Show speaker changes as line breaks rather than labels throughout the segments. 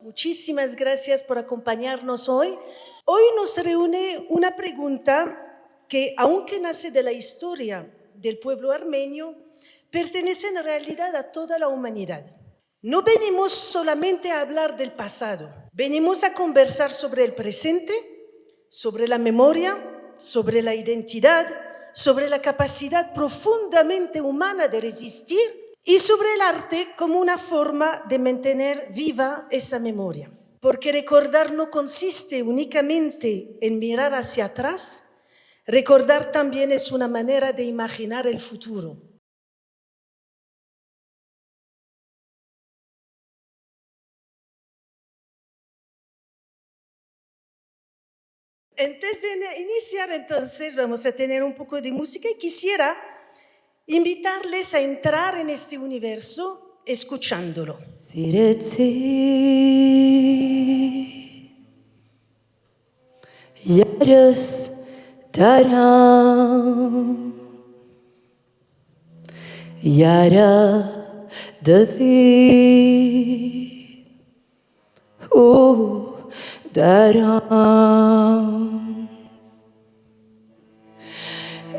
Muchísimas gracias por acompañarnos hoy. Hoy nos reúne una pregunta que, aunque nace de la historia del pueblo armenio, pertenece en realidad a toda la humanidad. No venimos solamente a hablar del pasado, venimos a conversar sobre el presente, sobre la memoria, sobre la identidad, sobre la capacidad profundamente humana de resistir y sobre el arte como una forma de mantener viva esa memoria. Porque recordar no consiste únicamente en mirar hacia atrás, recordar también es una manera de imaginar el futuro. Antes de iniciar, entonces, vamos a tener un poco de música y quisiera invitarles a entrar en este universo escuchándolo.
Sireci yarız daram yara davi daram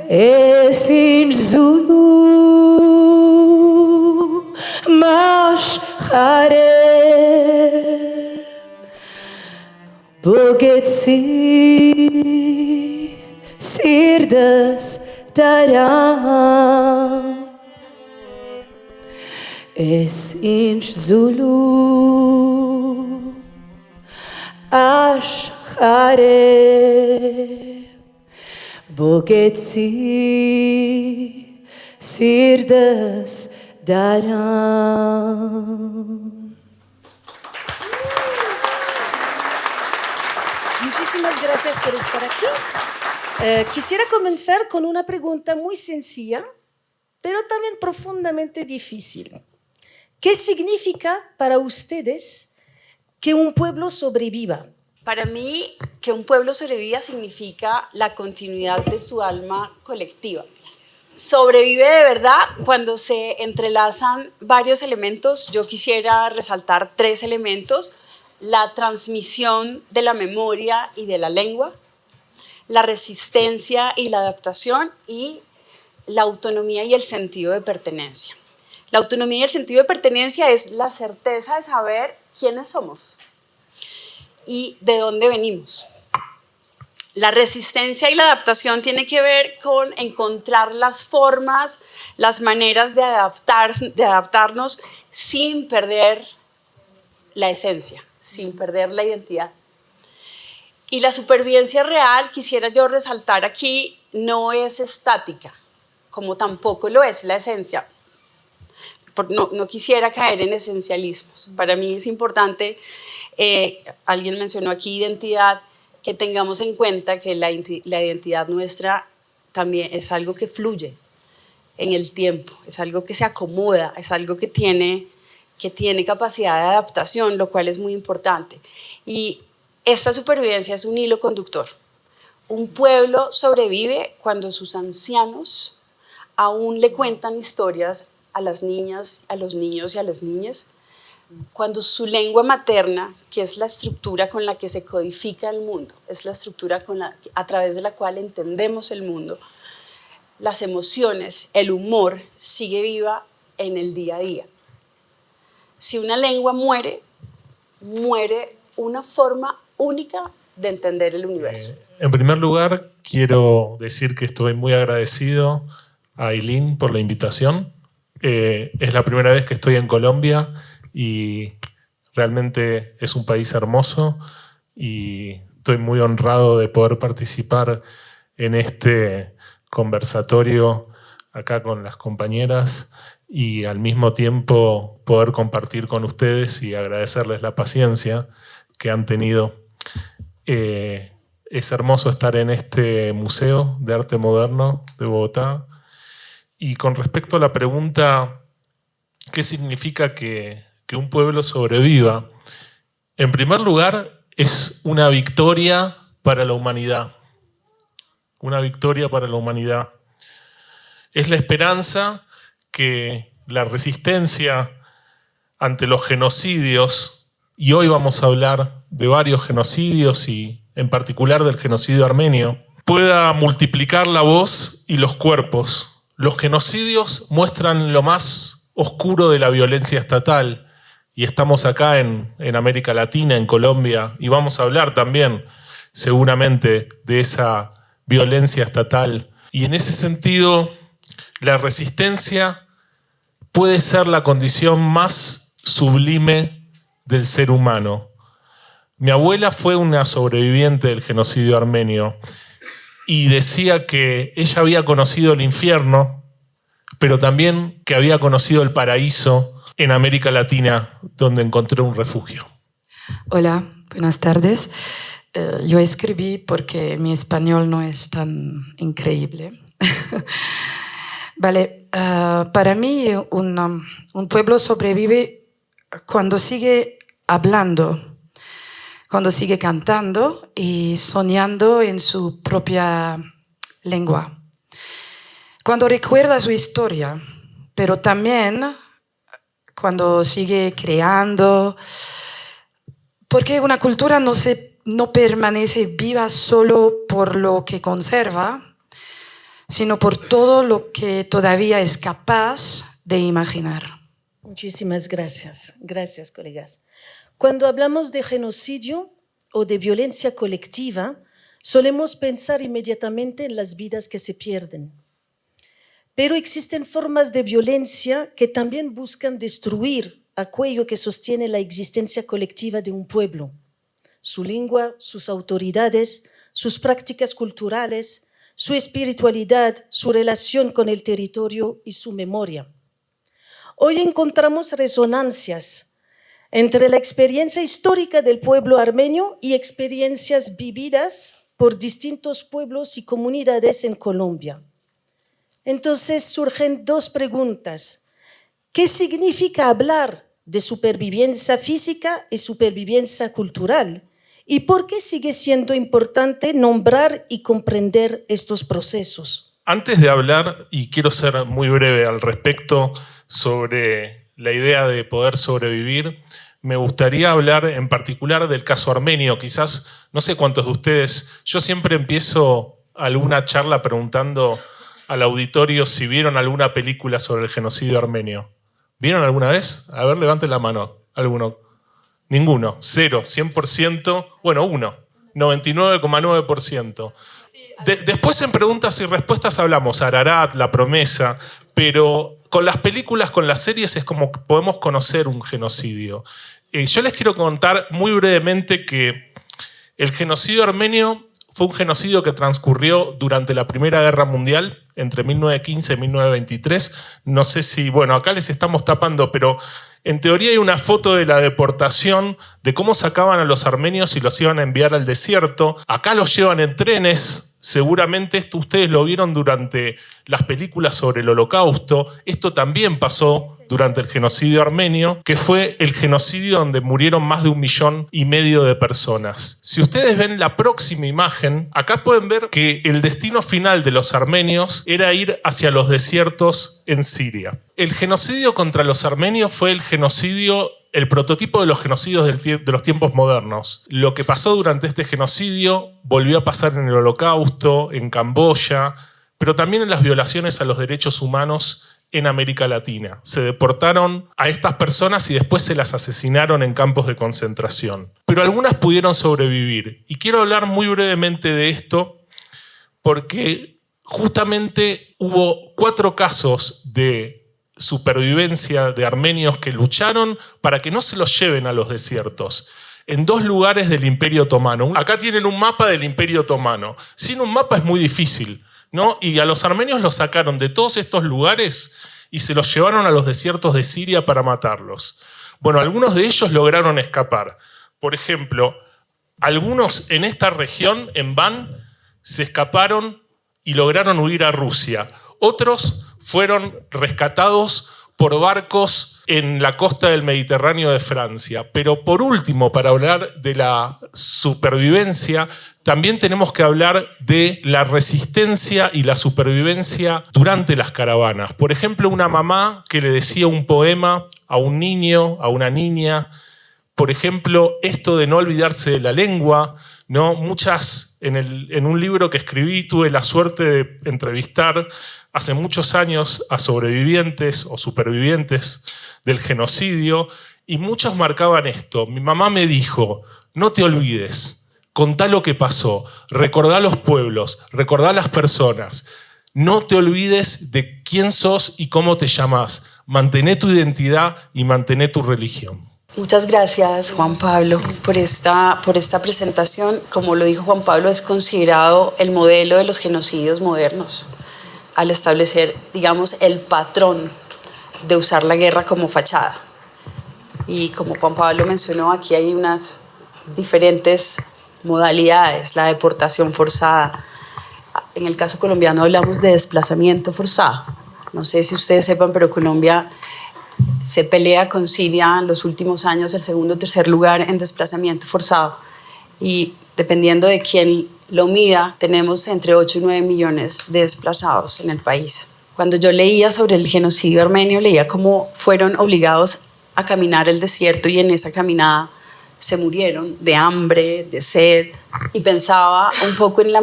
esin zulu maşhare Bogetsi sirdas daram es inch zulu ashare Bogetsi sirdas daram
Muchísimas gracias por estar aquí. Quisiera comenzar con una pregunta muy sencilla, pero también profundamente difícil. ¿Qué significa para ustedes que un pueblo sobreviva?
Para mí, que un pueblo sobreviva significa la continuidad de su alma colectiva. Sobrevive de verdad cuando se entrelazan varios elementos. Yo quisiera resaltar 3 elementos: la transmisión de la memoria y de la lengua, la resistencia y la adaptación, y la autonomía y el sentido de pertenencia. La autonomía y el sentido de pertenencia es la certeza de saber quiénes somos y de dónde venimos. La resistencia y la adaptación tiene que ver con encontrar las formas, las maneras de adaptarnos sin perder la esencia, sin perder la identidad. Y la supervivencia real, quisiera yo resaltar aquí, no es estática, como tampoco lo es la esencia. No quisiera caer en esencialismos. Para mí es importante, alguien mencionó aquí identidad, que tengamos en cuenta que la identidad nuestra también es algo que fluye en el tiempo, es algo que se acomoda, es algo que tiene capacidad de adaptación, lo cual es muy importante. Y esta supervivencia es un hilo conductor. Un pueblo sobrevive cuando sus ancianos aún le cuentan historias a las niñas, a los niños y a las niñas, cuando su lengua materna, que es la estructura con la que se codifica el mundo, es la estructura a través de la cual entendemos el mundo, las emociones, el humor, sigue viva en el día a día. Si una lengua muere, muere una forma única de entender el universo.
En primer lugar, quiero decir que estoy muy agradecido a Ailín por la invitación. Es la primera vez que estoy en Colombia y realmente es un país hermoso y estoy muy honrado de poder participar en este conversatorio acá con las compañeras y al mismo tiempo poder compartir con ustedes y agradecerles la paciencia que han tenido. Es hermoso estar en este Museo de Arte Moderno de Bogotá. Y con respecto a la pregunta, ¿qué significa que un pueblo sobreviva? En primer lugar, es una victoria para la humanidad. Una victoria para la humanidad. Es la esperanza que la resistencia ante los genocidios y hoy vamos a hablar de varios genocidios y en particular del genocidio armenio, pueda multiplicar la voz y los cuerpos. Los genocidios muestran lo más oscuro de la violencia estatal y estamos acá en América Latina, en Colombia, y vamos a hablar también seguramente de esa violencia estatal. Y en ese sentido, la resistencia puede ser la condición más sublime del ser humano. Mi abuela fue una sobreviviente del genocidio armenio y decía que ella había conocido el infierno, pero también que había conocido el paraíso en América Latina, donde encontró un refugio.
Hola, buenas tardes. Yo escribí porque mi español no es tan increíble. Vale, para mí un pueblo sobrevive cuando sigue hablando, cuando sigue cantando y soñando en su propia lengua, cuando recuerda su historia, pero también cuando sigue creando, porque una cultura no permanece viva solo por lo que conserva, sino por todo lo que todavía es capaz de imaginar.
Muchísimas gracias. Gracias, colegas. Cuando hablamos de genocidio o de violencia colectiva, solemos pensar inmediatamente en las vidas que se pierden. Pero existen formas de violencia que también buscan destruir aquello que sostiene la existencia colectiva de un pueblo, su lengua, sus autoridades, sus prácticas culturales, su espiritualidad, su relación con el territorio y su memoria. Hoy encontramos resonancias entre la experiencia histórica del pueblo armenio y experiencias vividas por distintos pueblos y comunidades en Colombia. Entonces surgen dos preguntas. ¿Qué significa hablar de supervivencia física y supervivencia cultural? ¿Y por qué sigue siendo importante nombrar y comprender estos procesos?
Antes de hablar, y quiero ser muy breve al respecto sobre la idea de poder sobrevivir, me gustaría hablar en particular del caso armenio. Quizás, no sé cuántos de ustedes, yo siempre empiezo alguna charla preguntando al auditorio si vieron alguna película sobre el genocidio armenio. ¿Vieron alguna vez? A ver, levanten la mano. ¿Alguno? Ninguno. 0, 100%. Bueno, 1. 99,9%. Después en preguntas y respuestas hablamos Ararat, La Promesa, pero con las películas, con las series es como que podemos conocer un genocidio. Yo les quiero contar muy brevemente que el genocidio armenio fue un genocidio que transcurrió durante la Primera Guerra Mundial, entre 1915 y 1923. No sé si, bueno, acá les estamos tapando, pero en teoría hay una foto de la deportación, de cómo sacaban a los armenios y los iban a enviar al desierto. Acá los llevan en trenes. Seguramente esto ustedes lo vieron durante las películas sobre el Holocausto. Esto también pasó durante el genocidio armenio, que fue el genocidio donde murieron más de 1,5 millones de personas. Si ustedes ven la próxima imagen, acá pueden ver que el destino final de los armenios era ir hacia los desiertos en Siria. El genocidio contra los armenios fue el prototipo de los genocidios de los tiempos modernos. Lo que pasó durante este genocidio volvió a pasar en el Holocausto, en Camboya, pero también en las violaciones a los derechos humanos en América Latina. Se deportaron a estas personas y después se las asesinaron en campos de concentración. Pero algunas pudieron sobrevivir. Y quiero hablar muy brevemente de esto porque justamente hubo 4 casos de supervivencia de armenios que lucharon para que no se los lleven a los desiertos, en 2 lugares del Imperio Otomano. Acá tienen un mapa del Imperio Otomano. Sin un mapa es muy difícil, ¿no? Y a los armenios los sacaron de todos estos lugares y se los llevaron a los desiertos de Siria para matarlos. Bueno, algunos de ellos lograron escapar. Por ejemplo, algunos en esta región, en Van, se escaparon y lograron huir a Rusia. Otros fueron rescatados por barcos en la costa del Mediterráneo de Francia. Pero por último, para hablar de la supervivencia, también tenemos que hablar de la resistencia y la supervivencia durante las caravanas. Por ejemplo, una mamá que le decía un poema a un niño, a una niña, por ejemplo, esto de no olvidarse de la lengua, ¿no? En un libro que escribí tuve la suerte de entrevistar hace muchos años a sobrevivientes o supervivientes del genocidio y muchos marcaban esto. Mi mamá me dijo, no te olvides, contá lo que pasó, recordá los pueblos, recordá las personas, no te olvides de quién sos y cómo te llamás, mantené tu identidad y mantené tu religión.
Muchas gracias, Juan Pablo, por esta presentación. Como lo dijo Juan Pablo, es considerado el modelo de los genocidios modernos al establecer, digamos, el patrón de usar la guerra como fachada. Y como Juan Pablo mencionó, aquí hay unas diferentes modalidades. La deportación forzada. En el caso colombiano hablamos de desplazamiento forzado. No sé si ustedes sepan, pero Colombia se pelea con Siria en los últimos años el segundo o tercer lugar en desplazamiento forzado. Y dependiendo de quién lo mida, tenemos entre 8 y 9 millones de desplazados en el país. Cuando yo leía sobre el genocidio armenio, leía cómo fueron obligados a caminar el desierto y en esa caminada se murieron de hambre, de sed. Y pensaba un poco en la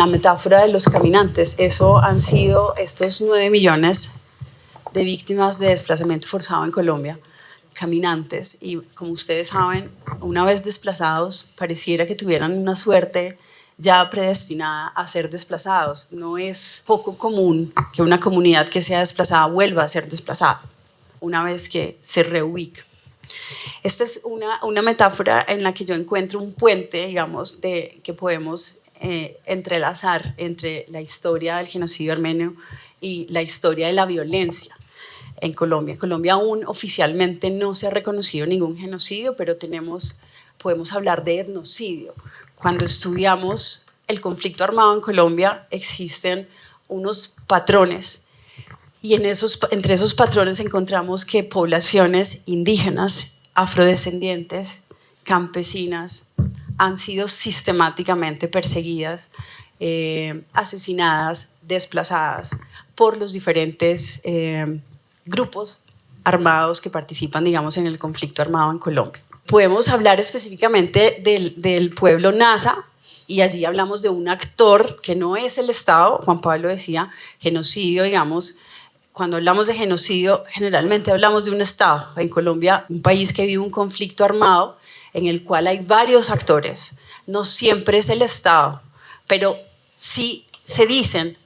metáfora de los caminantes. Eso han sido estos 9 millones de víctimas de desplazamiento forzado en Colombia, caminantes, y como ustedes saben, una vez desplazados, pareciera que tuvieran una suerte ya predestinada a ser desplazados. No es poco común que una comunidad que sea desplazada vuelva a ser desplazada una vez que se reubica. Esta es una metáfora en la que yo encuentro un puente, digamos, que podemos entrelazar entre la historia del genocidio armenio y la historia de la violencia en Colombia. En Colombia aún oficialmente no se ha reconocido ningún genocidio, pero podemos hablar de etnocidio. Cuando estudiamos el conflicto armado en Colombia, existen unos patrones y entre esos patrones encontramos que poblaciones indígenas, afrodescendientes, campesinas, han sido sistemáticamente perseguidas, asesinadas, desplazadas por los diferentes grupos armados que participan, digamos, en el conflicto armado en Colombia. Podemos hablar específicamente del pueblo Nasa, y allí hablamos de un actor que no es el Estado. Juan Pablo decía genocidio, digamos, cuando hablamos de genocidio generalmente hablamos de un Estado. En Colombia, un país que vive un conflicto armado en el cual hay varios actores, no siempre es el Estado, pero sí se dicen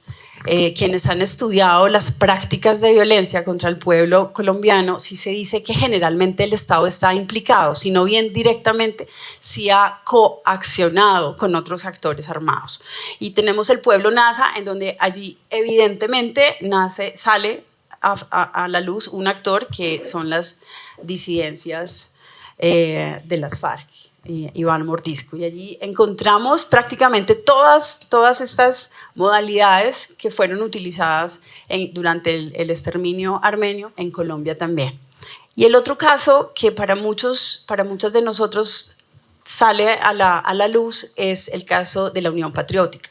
quienes han estudiado las prácticas de violencia contra el pueblo colombiano, sí se dice que generalmente el Estado está implicado, si no bien directamente, sí ha coaccionado con otros actores armados. Y tenemos el pueblo Nasa, en donde allí evidentemente sale a la luz un actor que son las disidencias de las FARC, Iván Mordisco, y allí encontramos prácticamente todas estas modalidades que fueron utilizadas durante el exterminio armenio en Colombia también. Y el otro caso que para muchas de nosotros sale a la luz es el caso de la Unión Patriótica,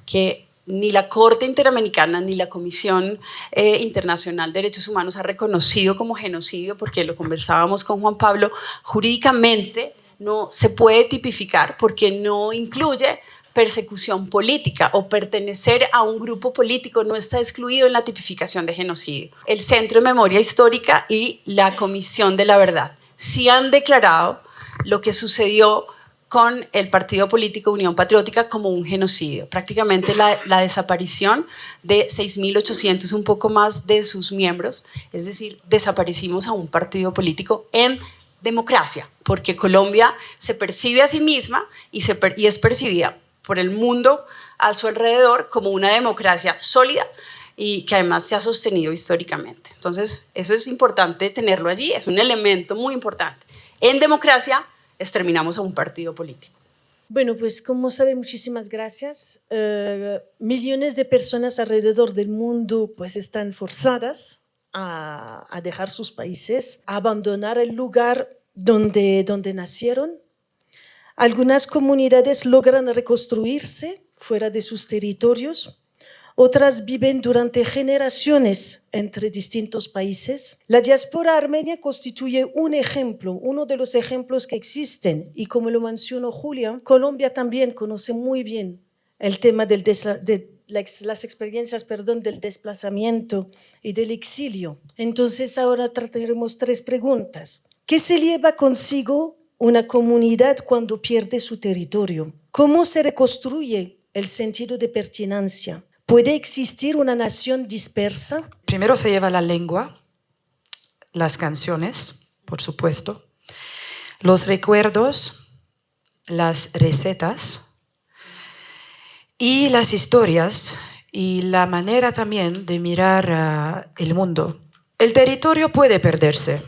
que ni la Corte Interamericana ni la Comisión Internacional de Derechos Humanos ha reconocido como genocidio, porque lo conversábamos con Juan Pablo, jurídicamente no se puede tipificar porque no incluye persecución política o pertenecer a un grupo político no está excluido en la tipificación de genocidio. El Centro de Memoria Histórica y la Comisión de la Verdad sí han declarado lo que sucedió con el partido político Unión Patriótica como un genocidio. Prácticamente la desaparición de 6.800, un poco más de sus miembros, es decir, desaparecimos a un partido político en democracia, porque Colombia se percibe a sí misma y es percibida por el mundo a su alrededor como una democracia sólida y que además se ha sostenido históricamente. Entonces, eso es importante tenerlo allí, es un elemento muy importante. En democracia exterminamos a un partido político.
Bueno, pues como sabe, muchísimas gracias. Millones de personas alrededor del mundo pues están forzadas a dejar sus países, a abandonar el lugar donde nacieron. Algunas comunidades logran reconstruirse fuera de sus territorios, otras viven durante generaciones entre distintos países. La diáspora armenia constituye un ejemplo, uno de los ejemplos que existen, y como lo mencionó Julia, Colombia también conoce muy bien el tema de las experiencias del desplazamiento y del exilio. Entonces ahora trataremos 3 preguntas. ¿Qué se lleva consigo una comunidad cuando pierde su territorio? ¿Cómo se reconstruye el sentido de pertenencia? ¿Puede existir una nación dispersa?
Primero se lleva la lengua, las canciones, por supuesto, los recuerdos, las recetas y las historias y la manera también de mirar el mundo. El territorio puede perderse,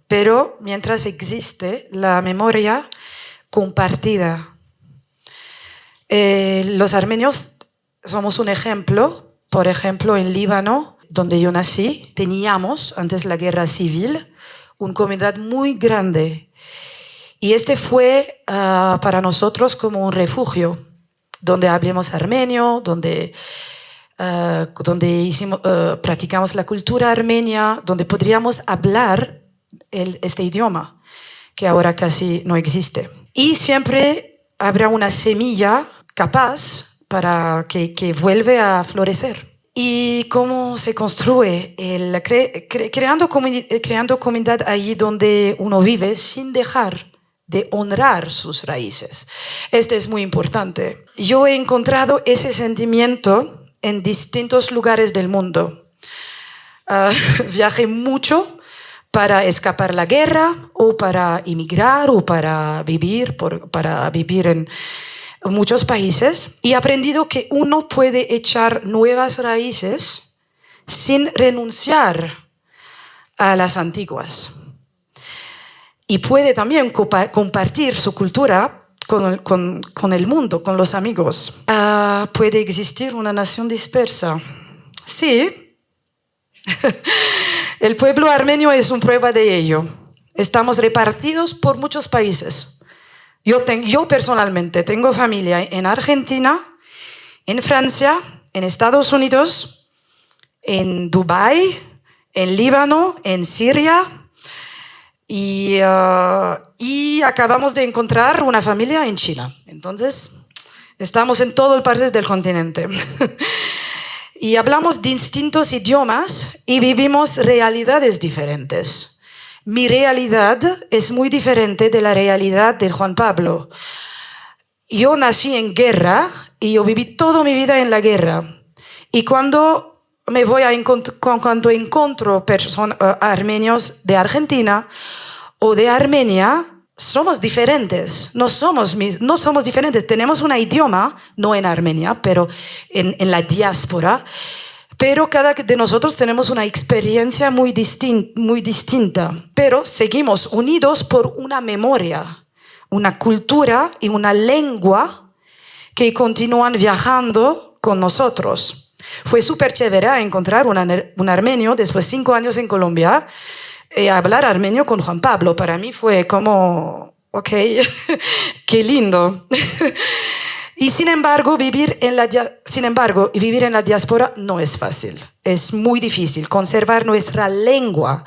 pero mientras existe la memoria compartida. Los armenios somos un ejemplo. Por ejemplo, en Líbano, donde yo nací, teníamos, antes de la guerra civil, una comunidad muy grande. Y este fue para nosotros como un refugio, donde hablamos armenio, donde practicamos la cultura armenia, donde podríamos hablar este idioma, que ahora casi no existe. Y siempre habrá una semilla capaz para que vuelva a florecer. ¿Y cómo se construye? Creando comunidad allí donde uno vive sin dejar de honrar sus raíces. Este es muy importante. Yo he encontrado ese sentimiento en distintos lugares del mundo. Viajé mucho para escapar la guerra o para emigrar o para vivir en muchos países, y he aprendido que uno puede echar nuevas raíces sin renunciar a las antiguas. Y puede también compartir su cultura con el mundo, con los amigos. ¿Puede existir una nación dispersa? Sí. El pueblo armenio es una prueba de ello. Estamos repartidos por muchos países. Yo personalmente tengo familia en Argentina, en Francia, en Estados Unidos, en Dubái, en Líbano, en Siria, y acabamos de encontrar una familia en China. Entonces, estamos en todas partes del continente. Y hablamos distintos idiomas y vivimos realidades diferentes. Mi realidad es muy diferente de la realidad de Juan Pablo. Yo nací en guerra y yo viví toda mi vida en la guerra. Y cuando encuentro armenios de Argentina o de Armenia, somos diferentes. No somos diferentes. Tenemos un idioma, no en Armenia, pero en la diáspora. Pero cada de nosotros tenemos una experiencia muy distinta, pero seguimos unidos por una memoria, una cultura y una lengua que continúan viajando con nosotros. Fue súper chévere encontrar un armenio después de 5 años en Colombia y hablar armenio con Juan Pablo. Para mí fue como, ok, qué lindo. Y sin embargo, vivir en la diáspora no es fácil. Es muy difícil conservar nuestra lengua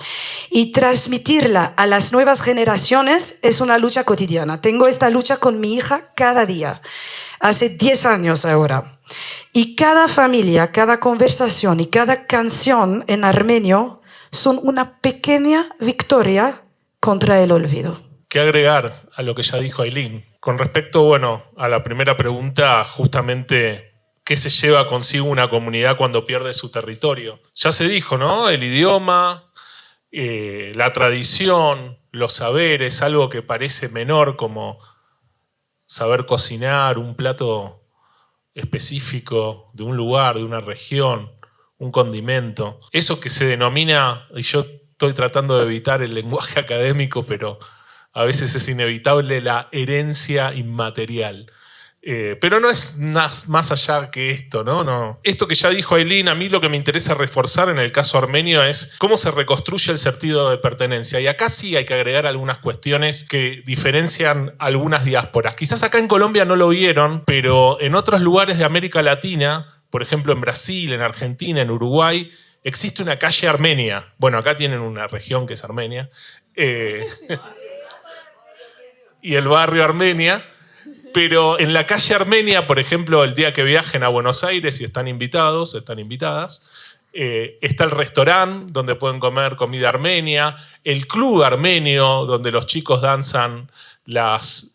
y transmitirla a las nuevas generaciones. Es una lucha cotidiana. Tengo esta lucha con mi hija cada día. Hace 10 años ahora. Y cada familia, cada conversación y cada canción en armenio son una pequeña victoria contra el olvido.
¿Qué agregar a lo que ya dijo Aylin? Con respecto, a la primera pregunta, justamente, ¿qué se lleva consigo una comunidad cuando pierde su territorio? Ya se dijo, ¿no? El idioma, la tradición, los saberes, algo que parece menor como saber cocinar un plato específico de un lugar, de una región, un condimento. Eso que se denomina, y yo estoy tratando de evitar el lenguaje académico, pero a veces es inevitable, la herencia inmaterial. Pero no es más allá que esto, ¿no? Esto que ya dijo Aylin, a mí lo que me interesa reforzar en el caso armenio es cómo se reconstruye el sentido de pertenencia. Y acá sí hay que agregar algunas cuestiones que diferencian algunas diásporas. Quizás acá en Colombia no lo vieron, pero en otros lugares de América Latina, por ejemplo, en Brasil, en Argentina, en Uruguay, existe una calle armenia. Bueno, acá tienen una región que es Armenia. Y el barrio Armenia. Pero en la calle Armenia, por ejemplo, el día que viajen a Buenos Aires y están invitados, están invitadas, está el restaurante donde pueden comer comida armenia, el club armenio donde los chicos danzan los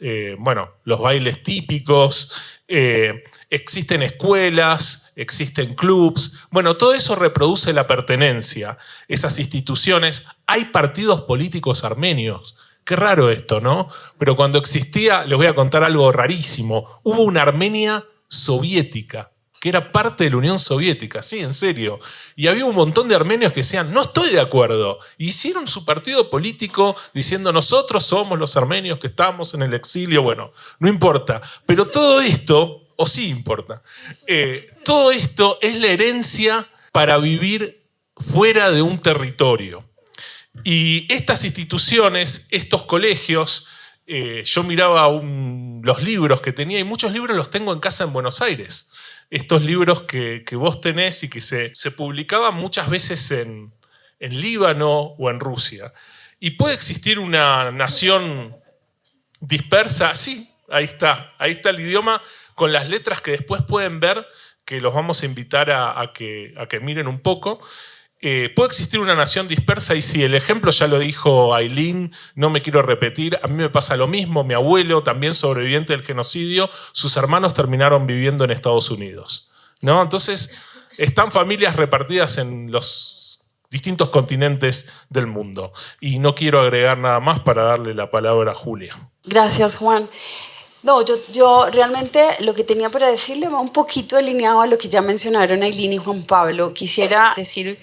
bailes típicos, existen escuelas, existen clubs. Bueno, todo eso reproduce la pertenencia, esas instituciones. Hay partidos políticos armenios. Qué raro esto, ¿no? Pero cuando existía, les voy a contar algo rarísimo, hubo una Armenia soviética, que era parte de la Unión Soviética, sí, en serio. Y había un montón de armenios que decían, no estoy de acuerdo. Hicieron su partido político diciendo, nosotros somos los armenios que estamos en el exilio. Bueno, no importa. Pero todo esto, o sí importa, todo esto es la herencia para vivir fuera de un territorio. Y estas instituciones, estos colegios, yo miraba los libros que tenía, y muchos libros los tengo en casa en Buenos Aires. Estos libros que vos tenés y que se publicaban muchas veces en Líbano o en Rusia. ¿Y puede existir una nación dispersa? Sí, ahí está el idioma con las letras que después pueden ver, que los vamos a invitar a que miren un poco. ¿Puede existir una nación dispersa? Y sí, el ejemplo ya lo dijo Ailín, no me quiero repetir, a mí me pasa lo mismo, mi abuelo, también sobreviviente del genocidio, sus hermanos terminaron viviendo en Estados Unidos, ¿no? Entonces, están familias repartidas en los distintos continentes del mundo. Y no quiero agregar nada más para darle la palabra a Julia.
Gracias, Juan. No, yo realmente lo que tenía para decirle va un poquito alineado a lo que ya mencionaron Ailín y Juan Pablo. Quisiera decir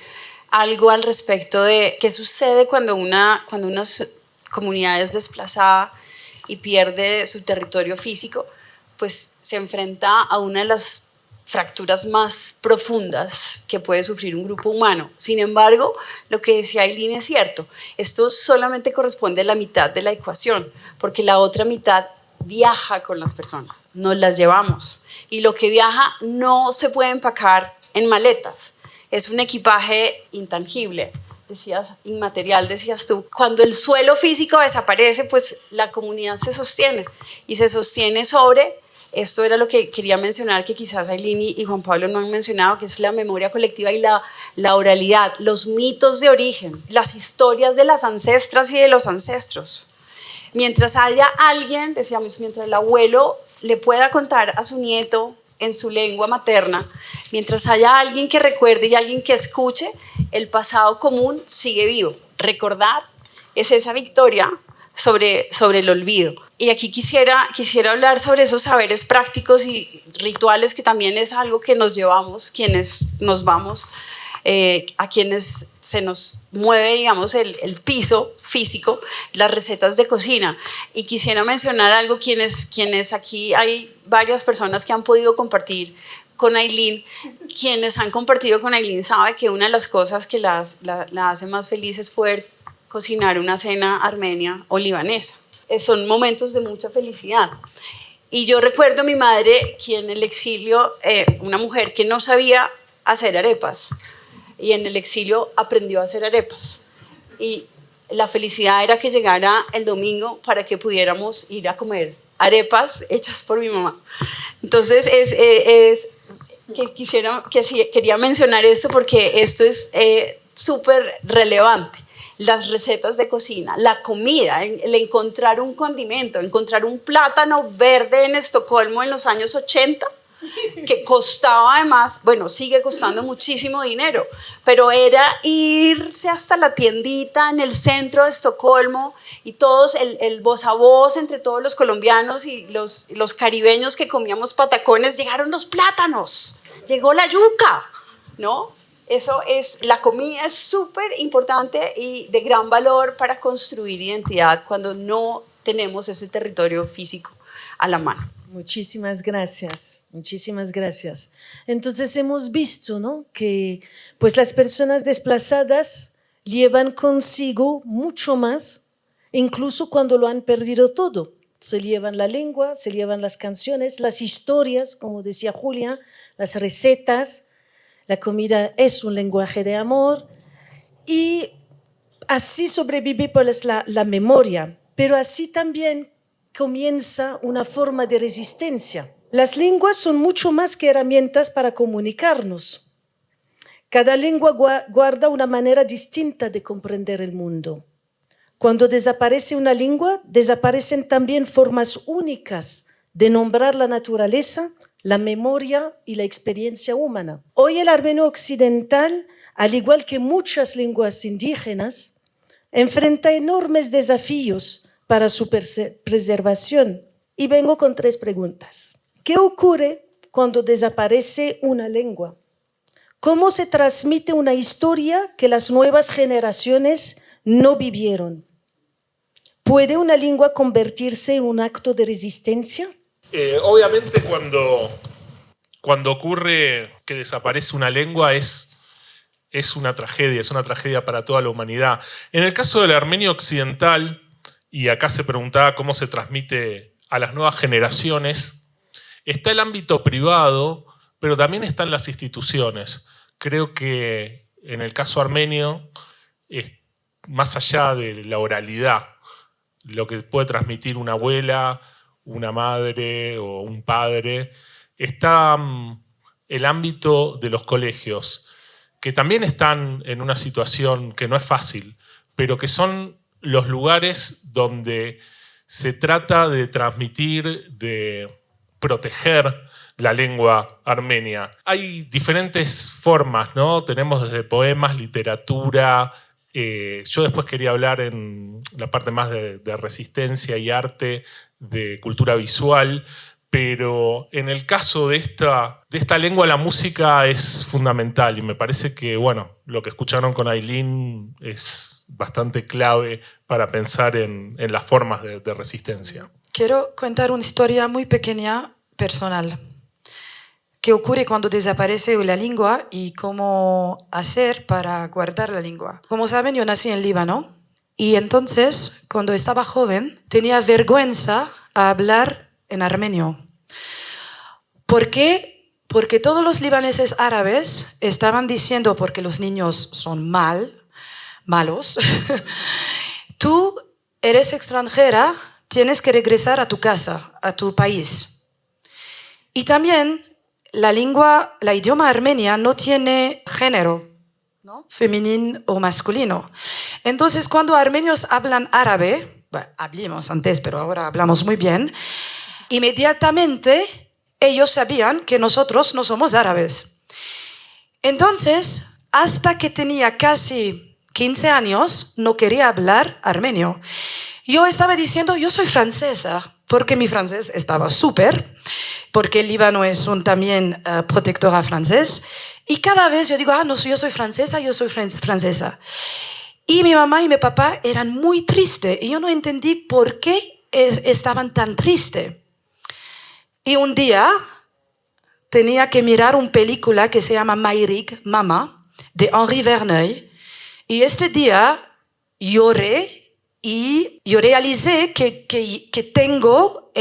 algo al respecto de qué sucede cuando una comunidad es desplazada y pierde su territorio físico, pues se enfrenta a una de las fracturas más profundas que puede sufrir un grupo humano. Sin embargo, lo que decía Ailín es cierto, esto solamente corresponde a la mitad de la ecuación, porque la otra mitad viaja con las personas, nos las llevamos, y lo que viaja no se puede empacar en maletas. Es un equipaje intangible, decías, inmaterial, decías tú. Cuando el suelo físico desaparece, pues la comunidad se sostiene, y se sostiene sobre, esto era lo que quería mencionar, que quizás Ailín y Juan Pablo no han mencionado, que es la memoria colectiva y la oralidad, los mitos de origen, las historias de las ancestras y de los ancestros. Mientras haya alguien, decíamos, mientras el abuelo le pueda contar a su nieto en su lengua materna, mientras haya alguien que recuerde y alguien que escuche, el pasado común sigue vivo. Recordar es esa victoria sobre el olvido. Y aquí quisiera hablar sobre esos saberes prácticos y rituales, que también es algo que nos llevamos quienes nos vamos, a quienes se nos mueve, digamos, el piso físico, las recetas de cocina. Y quisiera mencionar algo, quienes aquí hay varias personas que han podido compartir con Ailín. Quienes han compartido con Ailín saben que una de las cosas que la hace más feliz es poder cocinar una cena armenia o libanesa. Son momentos de mucha felicidad. Y yo recuerdo a mi madre, quien en el exilio, una mujer que no sabía hacer arepas, y en el exilio aprendió a hacer arepas. Y la felicidad era que llegara el domingo para que pudiéramos ir a comer arepas hechas por mi mamá. Entonces, quería mencionar esto porque esto es súper relevante. Las recetas de cocina, la comida, el encontrar un condimento, encontrar un plátano verde en Estocolmo en los años 80, que costaba además, bueno, sigue costando muchísimo dinero, pero era irse hasta la tiendita en el centro de Estocolmo y todos, el voz a voz entre todos los colombianos y los caribeños que comíamos patacones, llegaron los plátanos, llegó la yuca, ¿no? La comida es súper importante y de gran valor para construir identidad cuando no tenemos ese territorio físico a la mano.
Muchísimas gracias, muchísimas gracias. Entonces hemos visto, ¿no?, que pues las personas desplazadas llevan consigo mucho más, incluso cuando lo han perdido todo. Se llevan la lengua, se llevan las canciones, las historias, como decía Julia, las recetas. La comida es un lenguaje de amor y así sobrevive pues la memoria, pero así también comienza una forma de resistencia. Las lenguas son mucho más que herramientas para comunicarnos. Cada lengua guarda una manera distinta de comprender el mundo. Cuando desaparece una lengua, desaparecen también formas únicas de nombrar la naturaleza, la memoria y la experiencia humana. Hoy el armenio occidental, al igual que muchas lenguas indígenas, enfrenta enormes desafíos para su preservación. Y vengo con 3 preguntas. ¿Qué ocurre cuando desaparece una lengua? ¿Cómo se transmite una historia que las nuevas generaciones no vivieron? ¿Puede una lengua convertirse en un acto de resistencia?
Obviamente cuando ocurre que desaparece una lengua es una tragedia para toda la humanidad. En el caso del armenio occidental, y acá se preguntaba cómo se transmite a las nuevas generaciones, está el ámbito privado, pero también están las instituciones. Creo que en el caso armenio, más allá de la oralidad, lo que puede transmitir una abuela, una madre o un padre, está el ámbito de los colegios, que también están en una situación que no es fácil, pero que son los lugares donde se trata de transmitir, de proteger la lengua armenia. Hay diferentes formas, ¿no? Tenemos desde poemas, literatura. Yo después quería hablar en la parte más de resistencia y arte, de cultura visual, pero en el caso de esta lengua la música es fundamental y me parece que, bueno, lo que escucharon con Aylin es bastante clave para pensar en las formas de resistencia.
Quiero contar una historia muy pequeña, personal, que ocurre cuando desaparece la lengua y cómo hacer para guardar la lengua. Como saben, yo nací en Líbano y entonces, cuando estaba joven, tenía vergüenza a hablar en armenio. ¿Por qué? Porque todos los libaneses árabes estaban diciendo, porque los niños son malos, tú eres extranjera, tienes que regresar a tu casa, a tu país. Y también la idioma armenia no tiene género, ¿no? Femenino o masculino. Entonces, cuando armenios hablan árabe, bueno, hablamos antes, pero ahora hablamos muy bien, inmediatamente ellos sabían que nosotros no somos árabes. Entonces, hasta que tenía casi 15 años, no quería hablar armenio. Yo estaba diciendo, yo soy francesa, porque mi francés estaba súper, porque el Líbano es también protectora francés, y cada vez yo digo, no, yo soy francesa. Y mi mamá y mi papá eran muy tristes, y yo no entendí por qué estaban tan tristes. Y un día tenía que mirar una película que se llama Mayrig, Mama, de Henri Verneuil, y este día lloré y yo realicé que tengo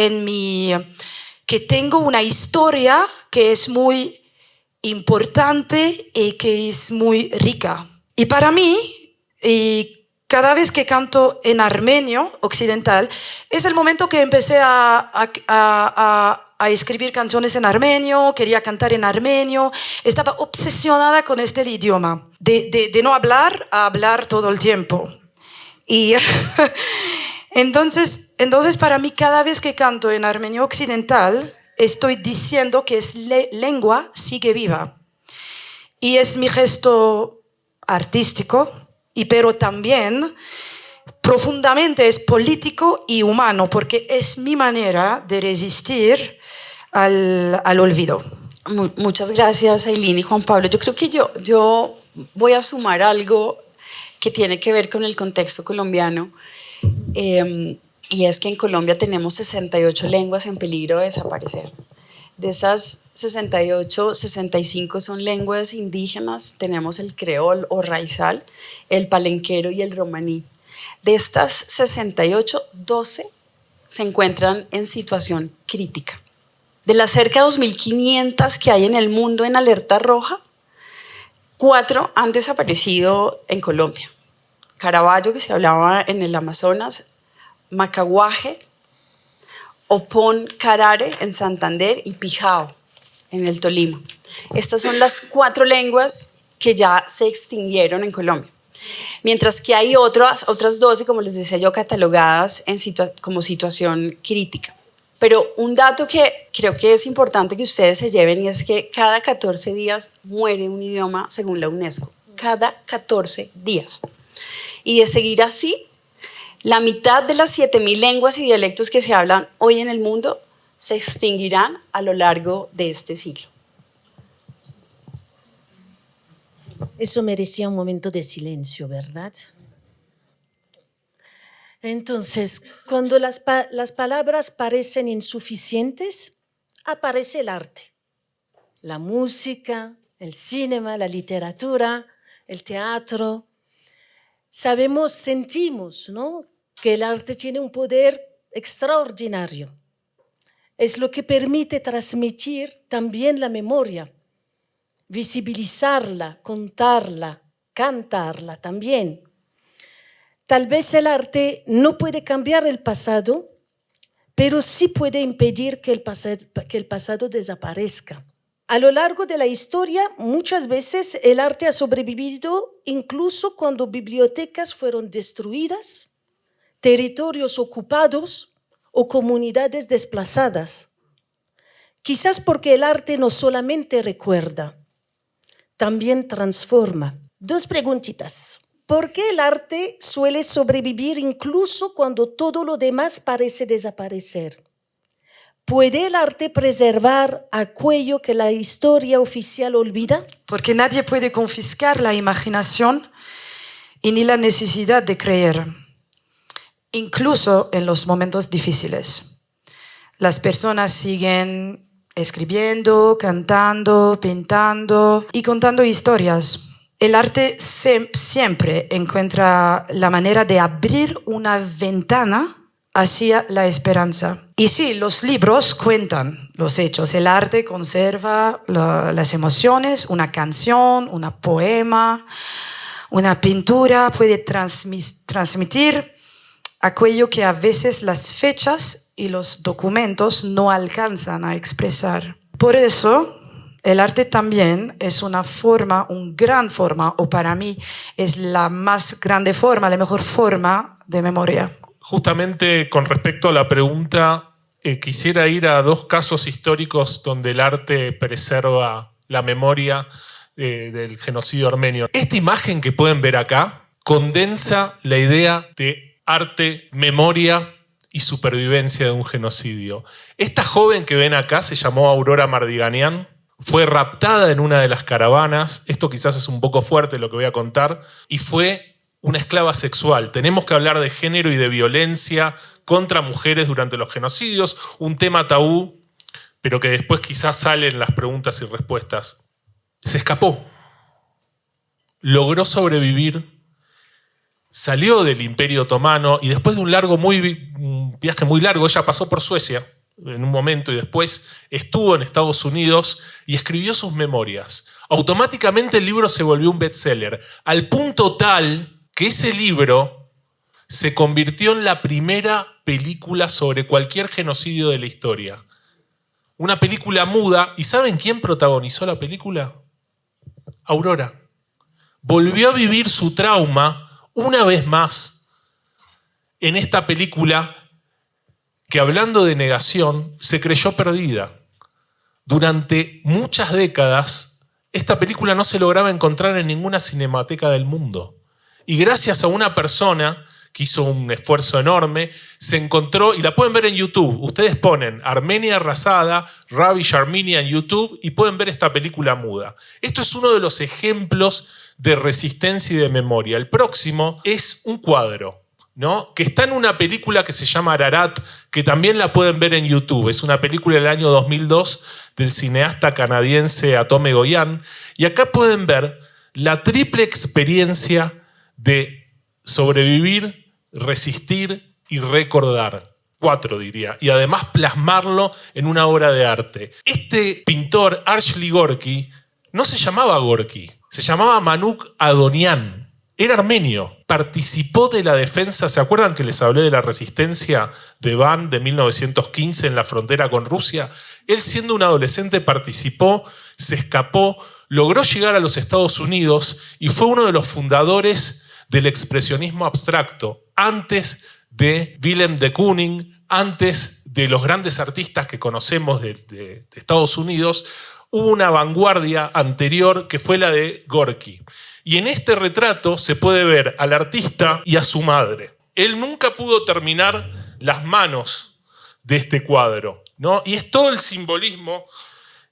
una historia que es muy importante y que es muy rica. Y para mí, y cada vez que canto en armenio occidental, es el momento que empecé a escribir canciones en armenio, quería cantar en armenio, estaba obsesionada con este idioma, de no hablar a hablar todo el tiempo. Y entonces para mí cada vez que canto en armenio occidental estoy diciendo que lengua sigue viva y es mi gesto artístico, pero también profundamente es político y humano porque es mi manera de resistir al olvido.
Muchas gracias, Aylin y Juan Pablo. Yo creo que yo voy a sumar algo que tiene que ver con el contexto colombiano, y es que en Colombia tenemos 68 lenguas en peligro de desaparecer. De esas 68, 65 son lenguas indígenas, tenemos el creol o raizal, el palenquero y el romaní. De estas 68, 12 se encuentran en situación crítica. De las cerca de 2.500 que hay en el mundo en alerta roja, 4 han desaparecido en Colombia. Caraballo, que se hablaba en el Amazonas, Macaguaje, Opón Carare en Santander y Pijao en el Tolima. Estas son las 4 lenguas que ya se extinguieron en Colombia. Mientras que hay otras 12, como les decía yo, catalogadas como situación crítica. Pero un dato que creo que es importante que ustedes se lleven y es que cada 14 días muere un idioma según la UNESCO. Cada 14 días. Y de seguir así, la mitad de las 7.000 lenguas y dialectos que se hablan hoy en el mundo se extinguirán a lo largo de este siglo.
Eso merecía un momento de silencio, ¿verdad? Entonces, cuando las palabras parecen insuficientes, aparece el arte. La música, el cine, la literatura, el teatro. Sentimos, ¿no?, que el arte tiene un poder extraordinario. Es lo que permite transmitir también la memoria, visibilizarla, contarla, cantarla también. Tal vez el arte no puede cambiar el pasado, pero sí puede impedir que el pasado desaparezca. A lo largo de la historia, muchas veces el arte ha sobrevivido incluso cuando bibliotecas fueron destruidas, territorios ocupados o comunidades desplazadas. Quizás porque el arte no solamente recuerda, también transforma. 2 preguntitas. ¿Por qué el arte suele sobrevivir incluso cuando todo lo demás parece desaparecer? ¿Puede el arte preservar aquello que la historia oficial olvida?
Porque nadie puede confiscar la imaginación y ni la necesidad de creer, incluso en los momentos difíciles. Las personas siguen escribiendo, cantando, pintando y contando historias. El arte siempre encuentra la manera de abrir una ventana hacia la esperanza. Y sí, los libros cuentan los hechos. El arte conserva las emociones. Una canción, un poema, una pintura puede transmitir aquello que a veces las fechas y los documentos no alcanzan a expresar. Por eso, el arte también es una gran forma, o para mí es la más grande forma, la mejor forma de memoria.
Justamente con respecto a la pregunta, quisiera ir a 2 casos históricos donde el arte preserva la memoria del genocidio armenio. Esta imagen que pueden ver acá condensa la idea de arte, memoria y supervivencia de un genocidio. Esta joven que ven acá se llamó Aurora Mardiganian. Fue raptada en una de las caravanas, esto quizás es un poco fuerte lo que voy a contar, y fue una esclava sexual. Tenemos que hablar de género y de violencia contra mujeres durante los genocidios, un tema tabú, pero que después quizás salen las preguntas y respuestas. Se escapó, logró sobrevivir, salió del Imperio Otomano y después de un viaje muy largo, ella pasó por Suecia en un momento y después estuvo en Estados Unidos y escribió sus memorias. Automáticamente el libro se volvió un bestseller, al punto tal que ese libro se convirtió en la primera película sobre cualquier genocidio de la historia. Una película muda, ¿y saben quién protagonizó la película? Aurora. Volvió a vivir su trauma una vez más en esta película que, hablando de negación, se creyó perdida. Durante muchas décadas, esta película no se lograba encontrar en ninguna cinemateca del mundo. Y gracias a una persona que hizo un esfuerzo enorme, se encontró, y la pueden ver en YouTube. Ustedes ponen Armenia arrasada, Ravish Armenia en YouTube y pueden ver esta película muda. Esto es uno de los ejemplos de resistencia y de memoria. El próximo es un cuadro, ¿no?, que está en una película que se llama Ararat, que también la pueden ver en YouTube. Es una película del año 2002 del cineasta canadiense Atome Goyan. Y acá pueden ver la triple experiencia de sobrevivir, resistir y recordar. 4 diría, y además plasmarlo en una obra de arte. Este pintor, Archie Gorky, no se llamaba Gorky, se llamaba Manuk Adonian. Era armenio, participó de la defensa, ¿se acuerdan que les hablé de la resistencia de Van de 1915 en la frontera con Rusia? Él, siendo un adolescente, participó, se escapó, logró llegar a los Estados Unidos y fue uno de los fundadores del expresionismo abstracto, antes de Willem de Kooning, antes de los grandes artistas que conocemos de Estados Unidos. Hubo una vanguardia anterior que fue la de Gorky. Y en este retrato se puede ver al artista y a su madre. Él nunca pudo terminar las manos de este cuadro, ¿no? Y es todo el simbolismo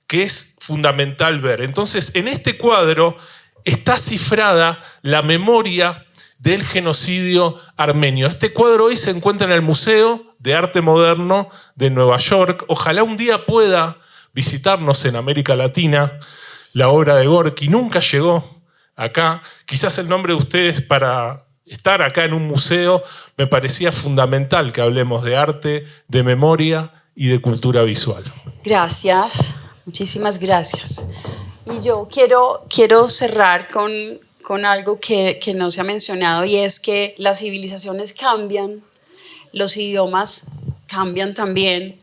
que es fundamental ver. Entonces, en este cuadro está cifrada la memoria del genocidio armenio. Este cuadro hoy se encuentra en el Museo de Arte Moderno de Nueva York. Ojalá un día pueda visitarnos en América Latina la obra de Gorky. Nunca llegó acá. Quizás el nombre de ustedes para estar acá en un museo me parecía fundamental que hablemos de arte, de memoria y de cultura visual.
Gracias, muchísimas gracias. Y yo quiero cerrar con algo que no se ha mencionado, y es que las civilizaciones cambian, los idiomas cambian también,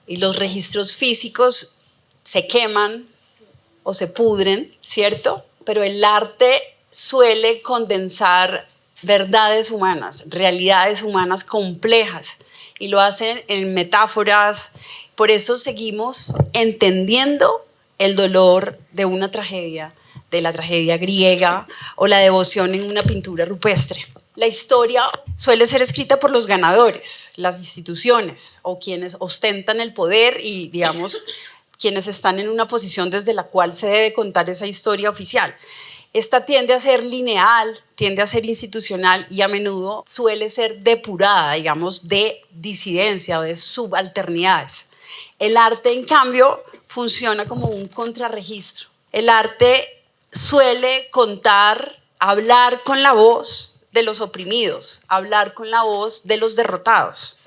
y los registros físicos se queman o se pudren, ¿cierto? Pero el arte suele condensar verdades humanas, realidades humanas complejas, y lo hacen en metáforas. Por eso seguimos entendiendo el dolor de una tragedia, de la tragedia griega, o la devoción en una pintura rupestre. La historia suele ser escrita por los ganadores, las instituciones, o quienes ostentan el poder y, digamos, quienes están en una posición desde la cual se debe contar esa historia oficial. Esta tiende a ser lineal, tiende a ser institucional, y a menudo suele ser depurada, digamos, de disidencia o de subalternidades. El arte, en cambio, funciona como un contrarregistro. El arte suele contar, hablar con la voz de los oprimidos, hablar con la voz de los derrotados,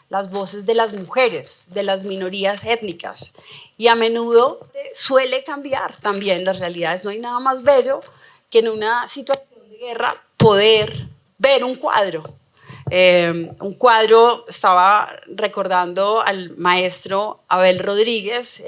las voces de las mujeres, de las minorías étnicas, y a menudo suele cambiar también las realidades. No hay nada más bello que en una situación de guerra poder ver un cuadro. Estaba recordando al maestro Abel Rodríguez,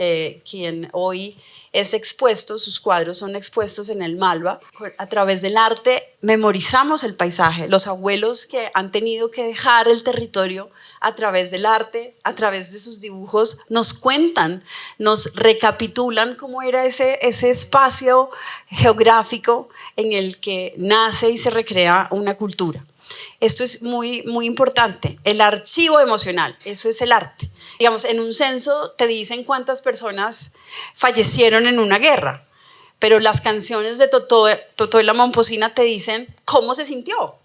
quien hoy es expuesto, sus cuadros son expuestos en el Malva. A través del arte memorizamos el paisaje. Los abuelos que han tenido que dejar el territorio, a través del arte, a través de sus dibujos, nos cuentan, nos recapitulan cómo era ese espacio geográfico en el que nace y se recrea una cultura. Esto es muy, muy importante. El archivo emocional, eso es el arte. Digamos, en un censo te dicen cuántas personas fallecieron en una guerra, pero las canciones de Totó y la Momposina te dicen cómo se sintió,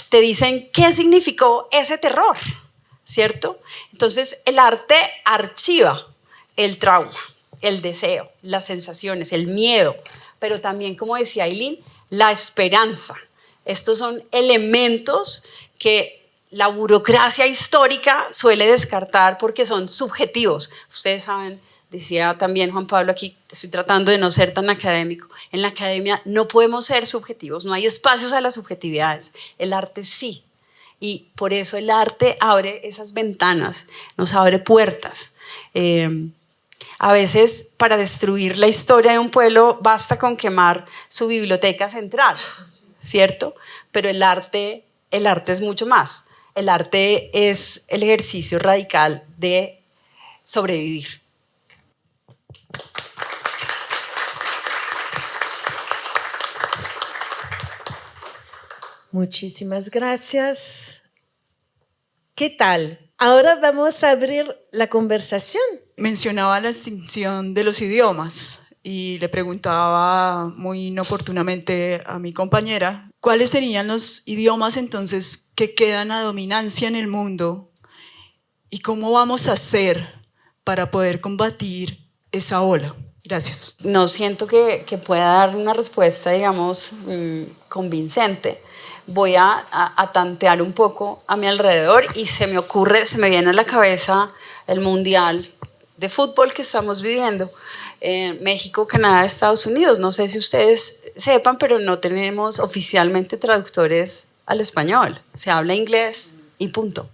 te dicen qué significó ese terror, ¿cierto? Entonces, el arte archiva el trauma, el deseo, las sensaciones, el miedo, pero también, como decía Aileen, la esperanza. Estos son elementos que la burocracia histórica suele descartar porque son subjetivos. Ustedes saben, decía también Juan Pablo aquí, estoy tratando de no ser tan académico. En la academia no podemos ser subjetivos, no hay espacios a las subjetividades. El arte sí. Y por eso el arte abre esas ventanas, nos abre puertas. A veces, para destruir la historia de un pueblo basta con quemar su biblioteca central, ¿cierto? Pero el arte es mucho más. El arte es el ejercicio radical de sobrevivir.
Muchísimas gracias. ¿Qué tal? Ahora vamos a abrir la conversación.
Mencionaba la extinción de los idiomas y le preguntaba muy inoportunamente a mi compañera cuáles serían los idiomas entonces que quedan a dominancia en el mundo y cómo vamos a hacer para poder combatir esa ola. Gracias.
No siento que pueda dar una respuesta, digamos, convincente, voy a tantear un poco a mi alrededor y se me viene a la cabeza el mundial de fútbol que estamos viviendo. México, Canadá, Estados Unidos. No sé si ustedes sepan, pero no tenemos oficialmente traductores al español. Se habla inglés y punto.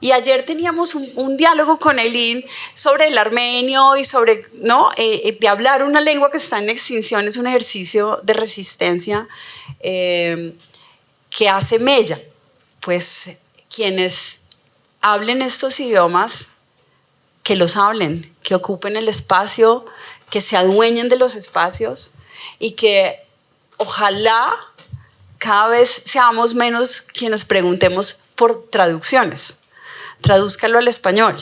Y ayer teníamos un diálogo con Eileen sobre el armenio y sobre, ¿no? De hablar una lengua que está en extinción es un ejercicio de resistencia que hace mella. Pues quienes hablen estos idiomas, que los hablen, que ocupen el espacio, que se adueñen de los espacios y que ojalá cada vez seamos menos quienes preguntemos por traducciones. Tradúzcalo al español,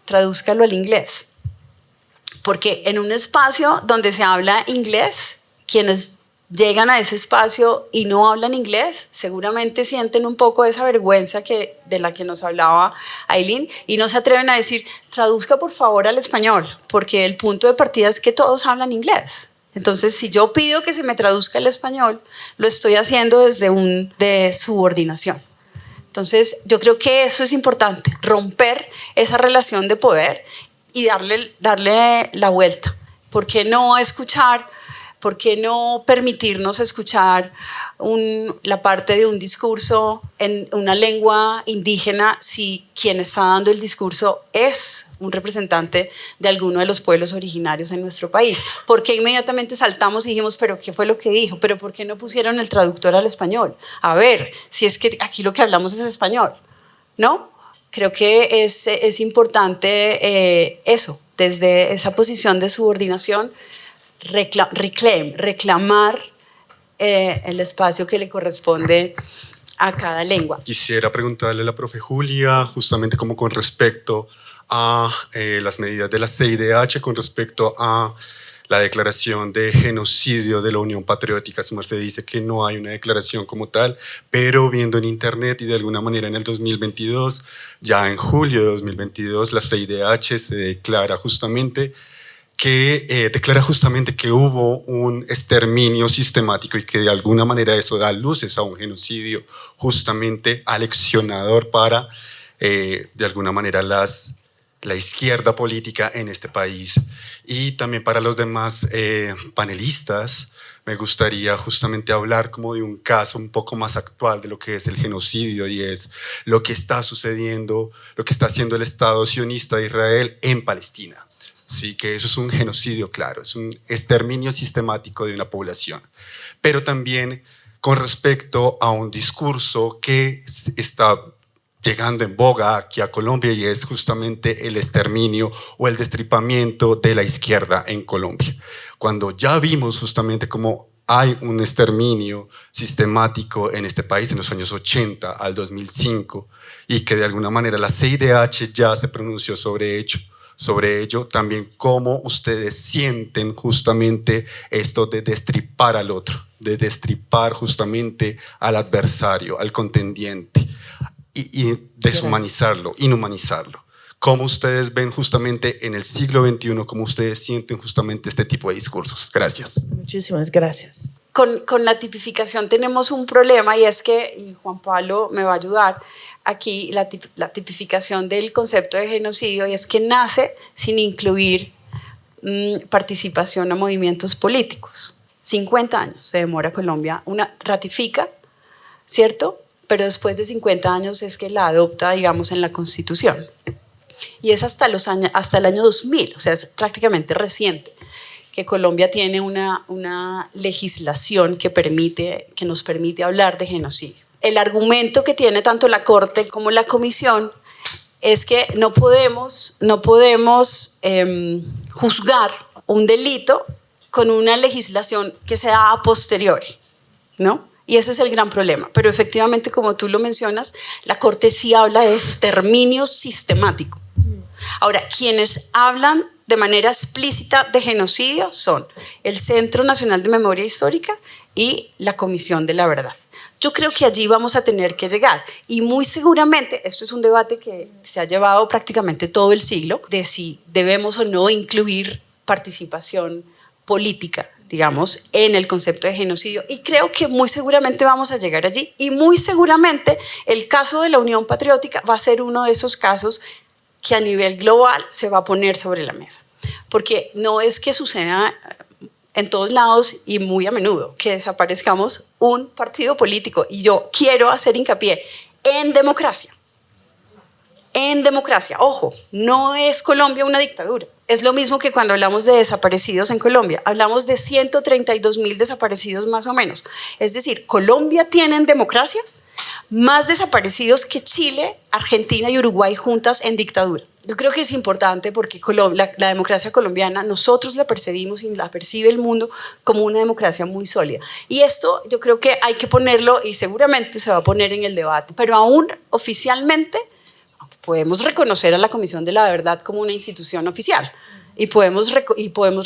tradúzcalo al inglés. Porque en un espacio donde se habla inglés, quienes llegan a ese espacio y no hablan inglés, seguramente sienten un poco de esa vergüenza de la que nos hablaba Eileen y no se atreven a decir, traduzca por favor al español, porque el punto de partida es que todos hablan inglés. Entonces, si yo pido que se me traduzca al español, lo estoy haciendo desde de subordinación. Entonces, yo creo que eso es importante, romper esa relación de poder y darle la vuelta. ¿Por qué no escuchar? ¿Por qué no permitirnos escuchar la parte de un discurso en una lengua indígena si quien está dando el discurso es un representante de alguno de los pueblos originarios en nuestro país? ¿Por qué inmediatamente saltamos y dijimos, pero qué fue lo que dijo? ¿Pero por qué no pusieron el traductor al español? A ver, si es que aquí lo que hablamos es español, ¿no? Creo que es importante eso, desde esa posición de subordinación, reclamar el espacio que le corresponde a cada lengua.
Quisiera preguntarle a la profe Julia, justamente como con respecto a las medidas de la CIDH, con respecto a la declaración de genocidio de la Unión Patriótica. Su merced dice que no hay una declaración como tal, pero viendo en internet y de alguna manera en el 2022, ya en julio de 2022, la CIDH se declara justamente que hubo un exterminio sistemático y que de alguna manera eso da luces a un genocidio justamente aleccionador para, de alguna manera, la izquierda política en este país. Y también para los demás panelistas, me gustaría justamente hablar como de un caso un poco más actual de lo que es el genocidio y es lo que está sucediendo, lo que está haciendo el Estado sionista de Israel en Palestina. Sí, que eso es un genocidio, claro, es un exterminio sistemático de una población. Pero también con respecto a un discurso que está llegando en boga aquí a Colombia y es justamente el exterminio o el destripamiento de la izquierda en Colombia. Cuando ya vimos justamente cómo hay un exterminio sistemático en este país en los años 80 al 2005 y que de alguna manera la CIDH ya se pronunció sobre ello, también cómo ustedes sienten justamente esto de destripar al otro, de destripar justamente al adversario, al contendiente y deshumanizarlo, inhumanizarlo. ¿Cómo ustedes ven justamente en el siglo XXI, cómo ustedes sienten justamente este tipo de discursos? Gracias.
Muchísimas gracias.
Con la tipificación tenemos un problema y es que, y Juan Pablo me va a ayudar, aquí la tipificación del concepto de genocidio y es que nace sin incluir participación a movimientos políticos. 50 años se demora Colombia, ratifica, ¿cierto? Pero después de 50 años es que la adopta, digamos, en la Constitución. Y es hasta el año 2000, o sea, es prácticamente reciente, que Colombia tiene una legislación que nos permite hablar de genocidio. El argumento que tiene tanto la Corte como la Comisión es que no podemos juzgar un delito con una legislación que se da a posteriori, ¿no? Y ese es el gran problema. Pero efectivamente, como tú lo mencionas, la Corte sí habla de exterminio sistemático. Ahora, quienes hablan de manera explícita de genocidio son el Centro Nacional de Memoria Histórica y la Comisión de la Verdad. Yo creo que allí vamos a tener que llegar y muy seguramente esto es un debate que se ha llevado prácticamente todo el siglo de si debemos o no incluir participación política digamos, en el concepto de genocidio. Y creo que muy seguramente vamos a llegar allí y muy seguramente el caso de la Unión Patriótica va a ser uno de esos casos que a nivel global se va a poner sobre la mesa. Porque no es que suceda en todos lados y muy a menudo que desaparezcamos un partido político. Y yo quiero hacer hincapié en democracia. En democracia, ojo, no es Colombia una dictadura. Es lo mismo que cuando hablamos de desaparecidos en Colombia. Hablamos de 132.000 desaparecidos más o menos. Es decir, Colombia tiene en democracia más desaparecidos que Chile, Argentina y Uruguay juntas en dictadura. Yo creo que es importante porque la democracia colombiana nosotros la percibimos y la percibe el mundo como una democracia muy sólida. Y esto yo creo que hay que ponerlo y seguramente se va a poner en el debate. Pero aún oficialmente podemos reconocer a la Comisión de la Verdad como una institución oficial y podemos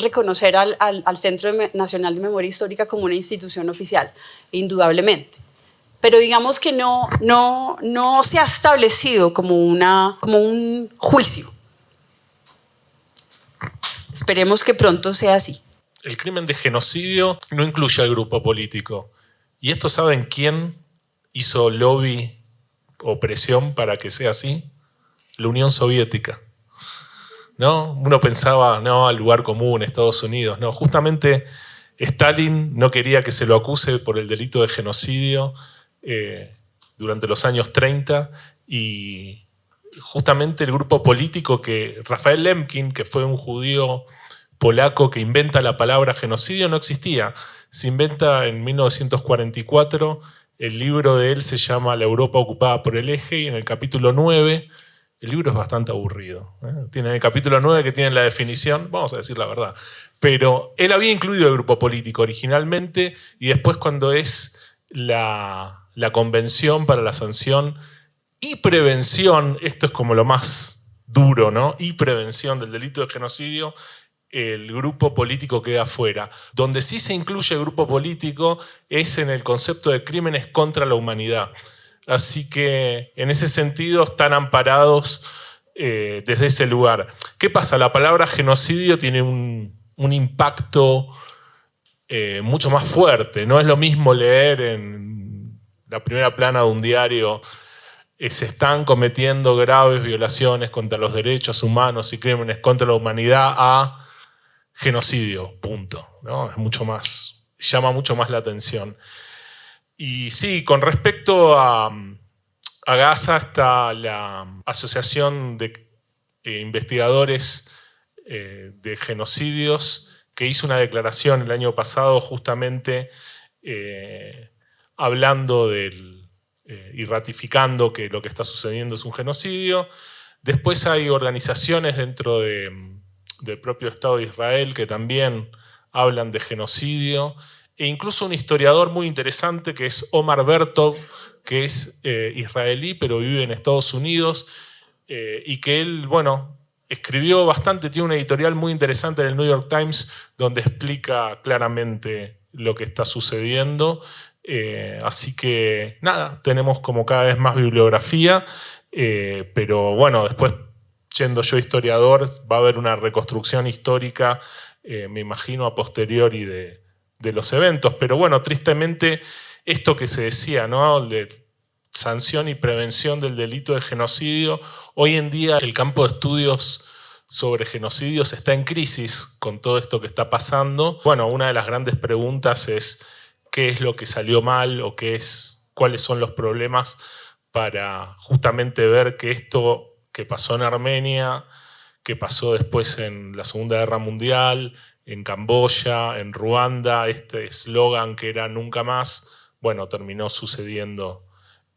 reconocer al Centro Nacional de Memoria Histórica como una institución oficial, indudablemente. Pero digamos que no se ha establecido como un juicio. Esperemos que pronto sea así.
El crimen de genocidio no incluye al grupo político. ¿Y esto saben quién hizo lobby o presión para que sea así? La Unión Soviética. ¿No? Uno pensaba, no, al lugar común, Estados Unidos. No, justamente Stalin no quería que se lo acuse por el delito de genocidio durante los años 30 y justamente el grupo político que Rafael Lemkin, que fue un judío polaco que inventa la palabra genocidio, no existía. Se inventa en 1944, el libro de él se llama La Europa ocupada por el eje y en el capítulo 9, el libro es bastante aburrido. Tiene el capítulo 9 que tiene la definición, vamos a decir la verdad, pero él había incluido el grupo político originalmente y después cuando es la Convención para la Sanción y Prevención, esto es como lo más duro, ¿no? Y prevención del delito de genocidio, el grupo político queda fuera. Donde sí se incluye el grupo político es en el concepto de crímenes contra la humanidad. Así que en ese sentido están amparados desde ese lugar. ¿Qué pasa? La palabra genocidio tiene un impacto mucho más fuerte. No es lo mismo leer en la primera plana de un diario se están cometiendo graves violaciones contra los derechos humanos y crímenes contra la humanidad a genocidio, punto, ¿no? Es mucho más, llama mucho más la atención. Y sí, con respecto a Gaza está la Asociación de Investigadores de Genocidios que hizo una declaración el año pasado justamente hablando y ratificando que lo que está sucediendo es un genocidio. Después hay organizaciones dentro del propio Estado de Israel que también hablan de genocidio, e incluso un historiador muy interesante que es Omar Bertov, que es israelí pero vive en Estados Unidos, y que él, bueno, escribió bastante, tiene una editorial muy interesante en el New York Times donde explica claramente lo que está sucediendo. Así que nada, tenemos como cada vez más bibliografía, pero bueno, después siendo yo historiador va a haber una reconstrucción histórica, me imagino a posteriori de los eventos, pero bueno, tristemente esto que se decía, ¿no? De sanción y prevención del delito de genocidio, hoy en día el campo de estudios sobre genocidios está en crisis con todo esto que está pasando. Bueno, una de las grandes preguntas es qué es lo que salió mal o cuáles son los problemas para justamente ver que esto que pasó en Armenia, que pasó después en la Segunda Guerra Mundial, en Camboya, en Ruanda, este eslogan que era nunca más, bueno, terminó sucediendo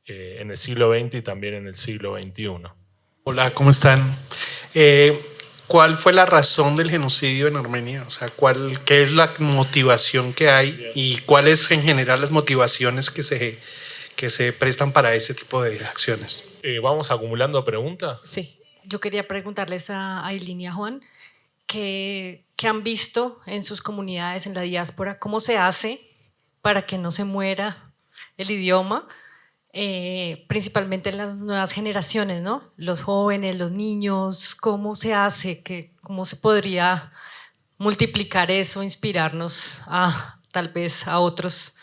en el siglo XX y también en el siglo XXI.
Hola, ¿cómo están? ¿Cuál fue la razón del genocidio en Armenia? O sea, ¿qué es la motivación que hay y cuáles en general las motivaciones que se prestan para ese tipo de acciones?
¿Vamos acumulando preguntas?
Sí, yo quería preguntarles a Ailín y a Juan ¿qué han visto en sus comunidades, en la diáspora? ¿Cómo se hace para que no se muera el idioma? Principalmente en las nuevas generaciones, ¿no? Los jóvenes, los niños, ¿cómo se hace? ¿Cómo se podría multiplicar eso, inspirarnos a tal vez a otros,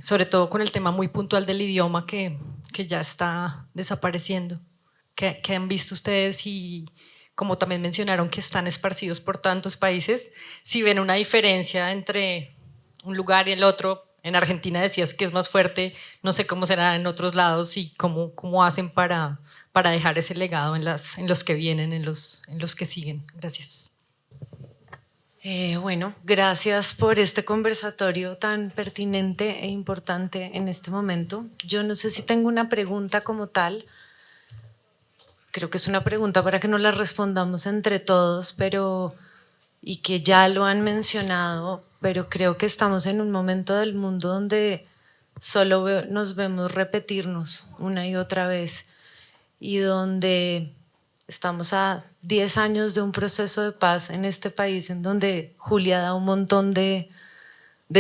sobre todo con el tema muy puntual del idioma que ya está desapareciendo. ¿Qué han visto ustedes? Y como también mencionaron que están esparcidos por tantos países, si ven una diferencia entre un lugar y el otro. En Argentina decías que es más fuerte, no sé cómo será en otros lados y cómo hacen para dejar ese legado en los que vienen, en los que siguen. Gracias.
Bueno, gracias por este conversatorio tan pertinente e importante en este momento. Yo no sé si tengo una pregunta como tal. Creo que es una pregunta para que nos la respondamos entre todos, y que ya lo han mencionado, pero creo que estamos en un momento del mundo donde solo nos vemos repetirnos una y otra vez, y donde estamos a 10 años de un proceso de paz en este país, en donde Julia da un montón de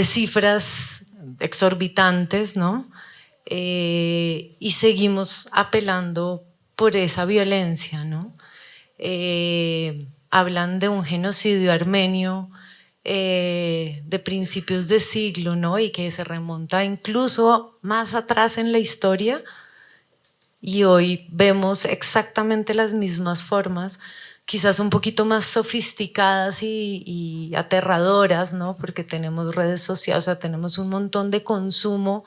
cifras exorbitantes, ¿no? Y seguimos apelando por esa violencia, ¿no? Hablan de un genocidio armenio de principios de siglo, ¿no? Y que se remonta incluso más atrás en la historia, y hoy vemos exactamente las mismas formas, quizás un poquito más sofisticadas y aterradoras, ¿no? Porque tenemos redes sociales, o sea, tenemos un montón de consumo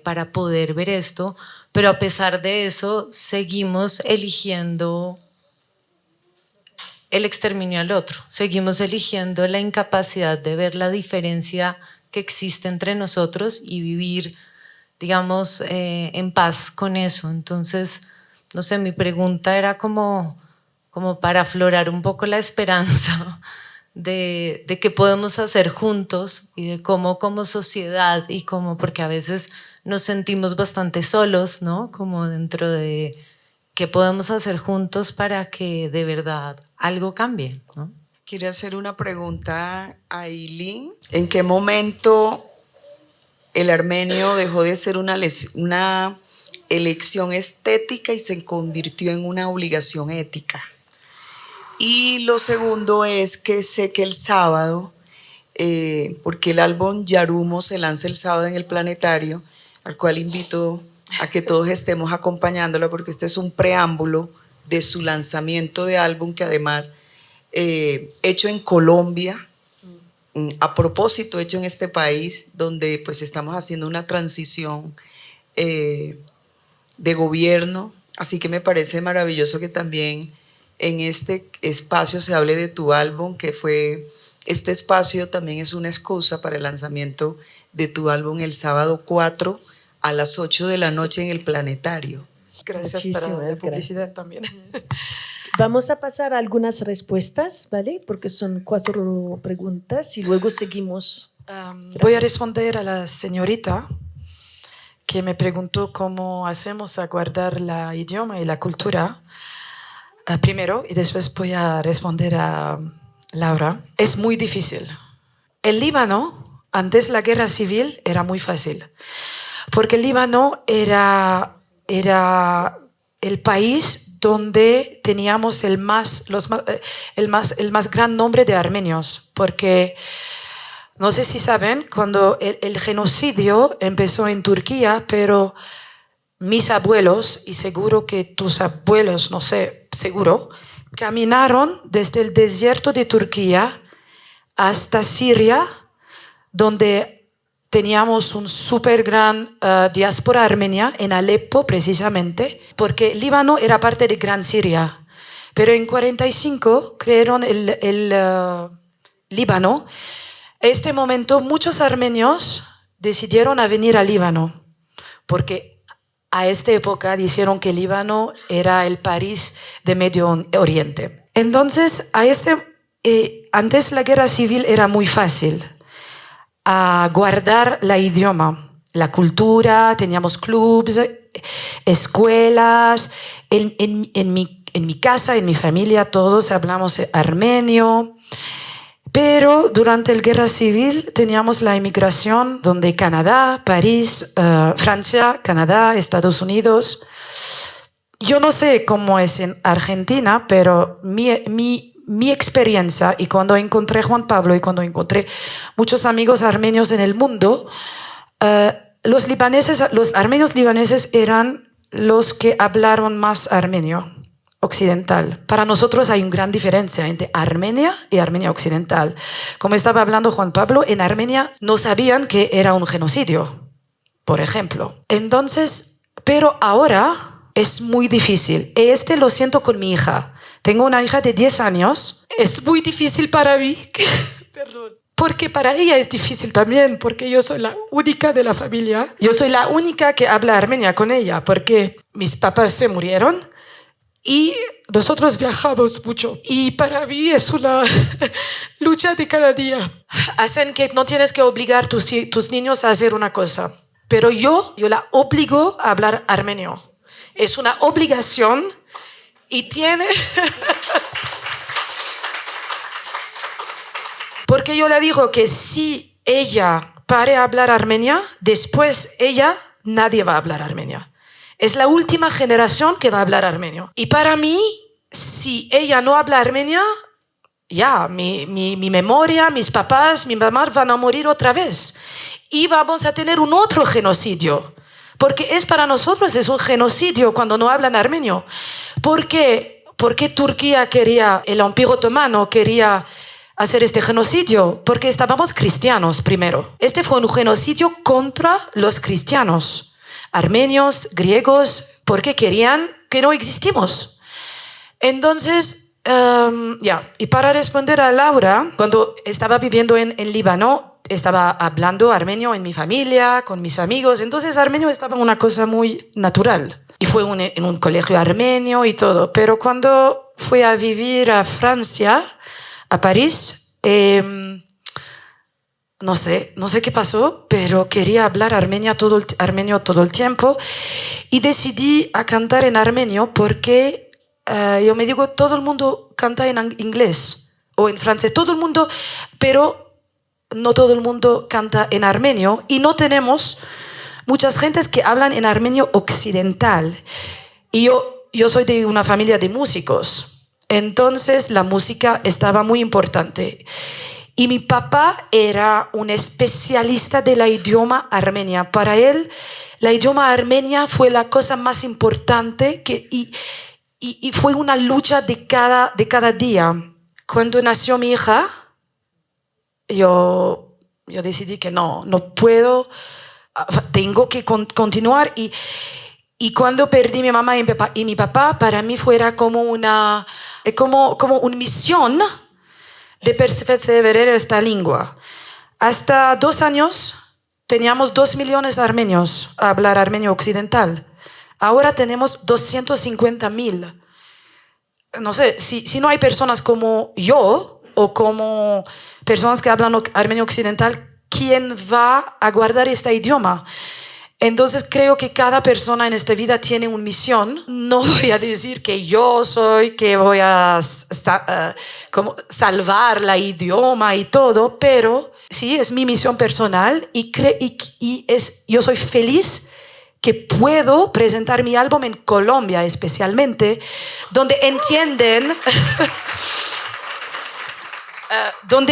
para poder ver esto, pero a pesar de eso seguimos eligiendo el exterminio al otro, seguimos eligiendo la incapacidad de ver la diferencia que existe entre nosotros y vivir, digamos, en paz con eso. Entonces, no sé, mi pregunta era como para aflorar un poco la esperanza de qué podemos hacer juntos y de cómo como sociedad y porque a veces nos sentimos bastante solos, ¿no? Como dentro de qué podemos hacer juntos para que de verdad algo cambie, ¿no?
Quería hacer una pregunta a Aylin. ¿En qué momento el armenio dejó de ser una elección estética y se convirtió en una obligación ética? Y lo segundo es que sé que el sábado, porque el álbum Yarumo se lanza el sábado en el Planetario, al cual invito a que todos estemos acompañándola, porque este es un preámbulo de su lanzamiento de álbum, que además hecho en Colombia, a propósito hecho en este país, donde pues estamos haciendo una transición de gobierno, así que me parece maravilloso que también en este espacio se hable de tu álbum, que fue, este espacio también es una excusa para el lanzamiento de tu álbum el sábado 4 a las 8 de la noche en el Planetario.
Gracias para la publicidad también.
Vamos a pasar a algunas respuestas, ¿vale? Porque son 4 preguntas y luego seguimos.
Voy a responder a la señorita que me preguntó cómo hacemos a guardar el idioma y la cultura. Primero, y después voy a responder a Laura. Es muy difícil. El Líbano, antes de la guerra civil, era muy fácil, porque el Líbano era el país donde teníamos el más gran nombre de armenios, porque no sé si saben, cuando el genocidio empezó en Turquía, pero mis abuelos, y seguro que tus abuelos, no sé, seguro, caminaron desde el desierto de Turquía hasta Siria, donde teníamos un súper gran diáspora armenia, en Alepo precisamente, porque Líbano era parte de Gran Siria. Pero en 1945 crearon el Líbano. En este momento muchos armenios decidieron a venir al Líbano, porque a esta época dijeron que Líbano era el París de Medio Oriente. Entonces, antes la guerra civil era muy fácil a guardar el idioma, la cultura, teníamos clubes, escuelas, en mi casa, en mi familia, todos hablamos armenio. Pero durante la guerra civil teníamos la inmigración, donde Canadá, París, Francia, Canadá, Estados Unidos. Yo no sé cómo es en Argentina, pero mi mi experiencia y cuando encontré a Juan Pablo y cuando encontré muchos amigos armenios en el mundo, los armenios libaneses eran los que hablaron más armenio occidental. Para nosotros hay una gran diferencia entre Armenia y Armenia occidental. Como estaba hablando Juan Pablo, en Armenia no sabían que era un genocidio, por ejemplo. Entonces, pero ahora es muy difícil. Lo siento con mi hija. Tengo una hija de 10 años. Es muy difícil para mí. Perdón. Porque para ella es difícil también, porque yo soy la única de la familia. Yo soy la única que habla armenia con ella, porque mis papás se murieron y nosotros viajamos mucho. Y para mí es una lucha de cada día. Hacen que no tienes que obligar a tus niños a hacer una cosa. Pero yo la obligo a hablar armenio. Es una obligación y tiene... Porque yo le digo que si ella pare a hablar armenia, después nadie va a hablar armenia. Es la última generación que va a hablar armenio. Y para mí, si ella no habla armenia, ya, mi memoria, mis papás, mi mamá van a morir otra vez. Y vamos a tener un otro genocidio. Porque para nosotros es un genocidio cuando no hablan armenio. ¿Por qué Turquía el Imperio Otomano quería hacer este genocidio? Porque estábamos cristianos primero. Este fue un genocidio contra los cristianos, armenios, griegos, porque querían que no existimos. Entonces, y para responder a Laura, cuando estaba viviendo en Líbano, estaba hablando armenio en mi familia, con mis amigos, entonces armenio estaba una cosa muy natural. Y fue en un colegio armenio y todo. Pero cuando fui a vivir a Francia, a París, no sé qué pasó, pero quería hablar armenio todo el tiempo y decidí a cantar en armenio porque yo me digo, todo el mundo canta en inglés o en francés, todo el mundo, pero no todo el mundo canta en armenio y no tenemos muchas gentes que hablan en armenio occidental. Y yo soy de una familia de músicos. Entonces la música estaba muy importante. Y mi papá era un especialista de la idioma armenia. Para él, la idioma armenia fue la cosa más importante y fue una lucha de cada día. Cuando nació mi hija, yo decidí que no puedo, tengo que continuar. Y cuando perdí mi mamá y mi papá, para mí fuera como una misión de perseverar esta lengua. Hasta 2 años teníamos 2 millones de armenios a hablar armenio occidental. Ahora tenemos 250,000. No sé, si no hay personas como yo o como personas que hablan armenio occidental, ¿quién va a guardar este idioma? Entonces creo que cada persona en esta vida tiene una misión. No voy a decir que yo soy, que voy a como salvar la idioma y todo, pero sí, es mi misión personal yo soy feliz que puedo presentar mi álbum en Colombia especialmente, donde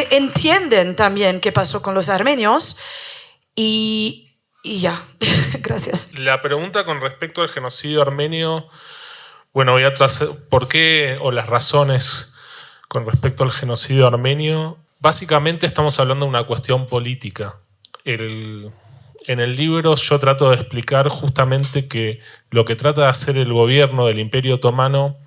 entienden también qué pasó con los armenios y ya, gracias.
La pregunta con respecto al genocidio armenio, bueno, voy a trazar por qué o las razones con respecto al genocidio armenio. Básicamente estamos hablando de una cuestión política. En el libro yo trato de explicar justamente que lo que trata de hacer el gobierno del Imperio Otomano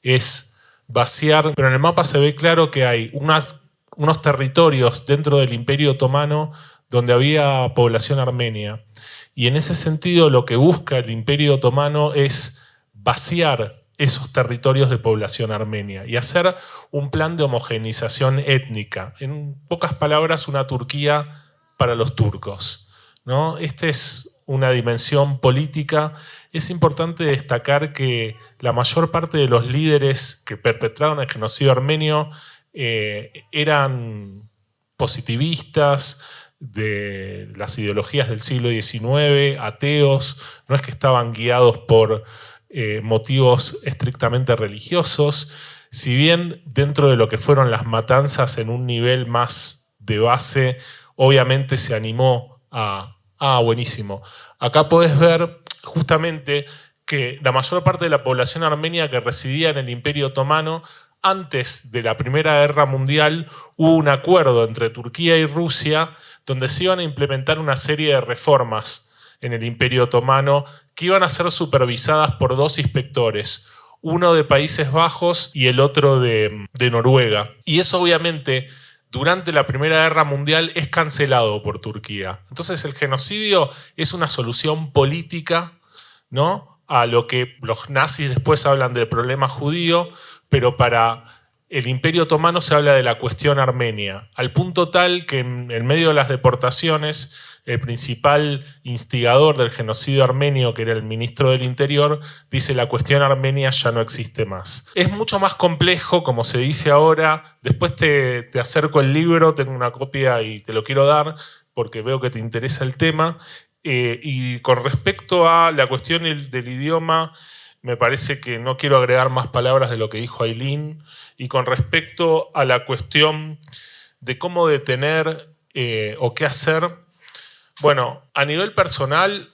es vaciar, pero en el mapa se ve claro que hay unos territorios dentro del Imperio Otomano donde había población armenia. Y en ese sentido lo que busca el Imperio Otomano es vaciar esos territorios de población armenia y hacer un plan de homogeneización étnica. En pocas palabras, una Turquía para los turcos, ¿no? Esta es una dimensión política. Es importante destacar que la mayor parte de los líderes que perpetraron el genocidio armenio eran positivistas, de las ideologías del siglo XIX, ateos, no es que estaban guiados por motivos estrictamente religiosos, si bien dentro de lo que fueron las matanzas en un nivel más de base, obviamente se animó a... buenísimo. Acá podés ver justamente que la mayor parte de la población armenia que residía en el Imperio Otomano, antes de la Primera Guerra Mundial, hubo un acuerdo entre Turquía y Rusia donde se iban a implementar una serie de reformas en el Imperio Otomano que iban a ser supervisadas por dos inspectores, uno de Países Bajos y el otro de Noruega. Y eso obviamente durante la Primera Guerra Mundial es cancelado por Turquía. Entonces el genocidio es una solución política, ¿no?, a lo que los nazis después hablan del problema judío, pero para el Imperio Otomano se habla de la cuestión armenia, al punto tal que en medio de las deportaciones el principal instigador del genocidio armenio, que era el ministro del Interior, dice: la cuestión armenia ya no existe más. Es mucho más complejo, como se dice ahora. Después te acerco el libro, tengo una copia y te lo quiero dar porque veo que te interesa el tema. Y con respecto a la cuestión del idioma, me parece que no quiero agregar más palabras de lo que dijo Ailín. Y con respecto a la cuestión de cómo detener o qué hacer, bueno, a nivel personal,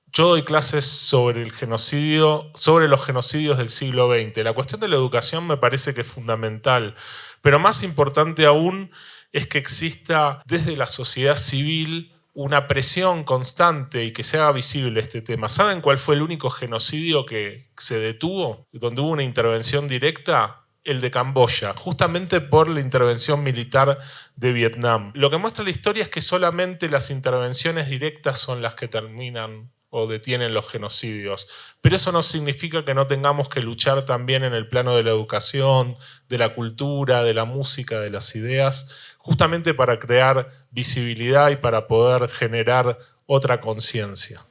yo doy clases sobre el genocidio, sobre los genocidios del siglo XX. La cuestión de la educación me parece que es fundamental, pero más importante aún es que exista desde la sociedad civil una presión constante y que se haga visible este tema. ¿Saben cuál fue el único genocidio que se detuvo, donde hubo una intervención directa? El de Camboya, justamente por la intervención militar de Vietnam. Lo que muestra la historia es que solamente las intervenciones directas son las que terminan o detienen los genocidios. Pero eso no significa que no tengamos que luchar también en el plano de la educación, de la cultura, de la música, de las ideas, justamente para crear visibilidad y para poder generar otra conciencia.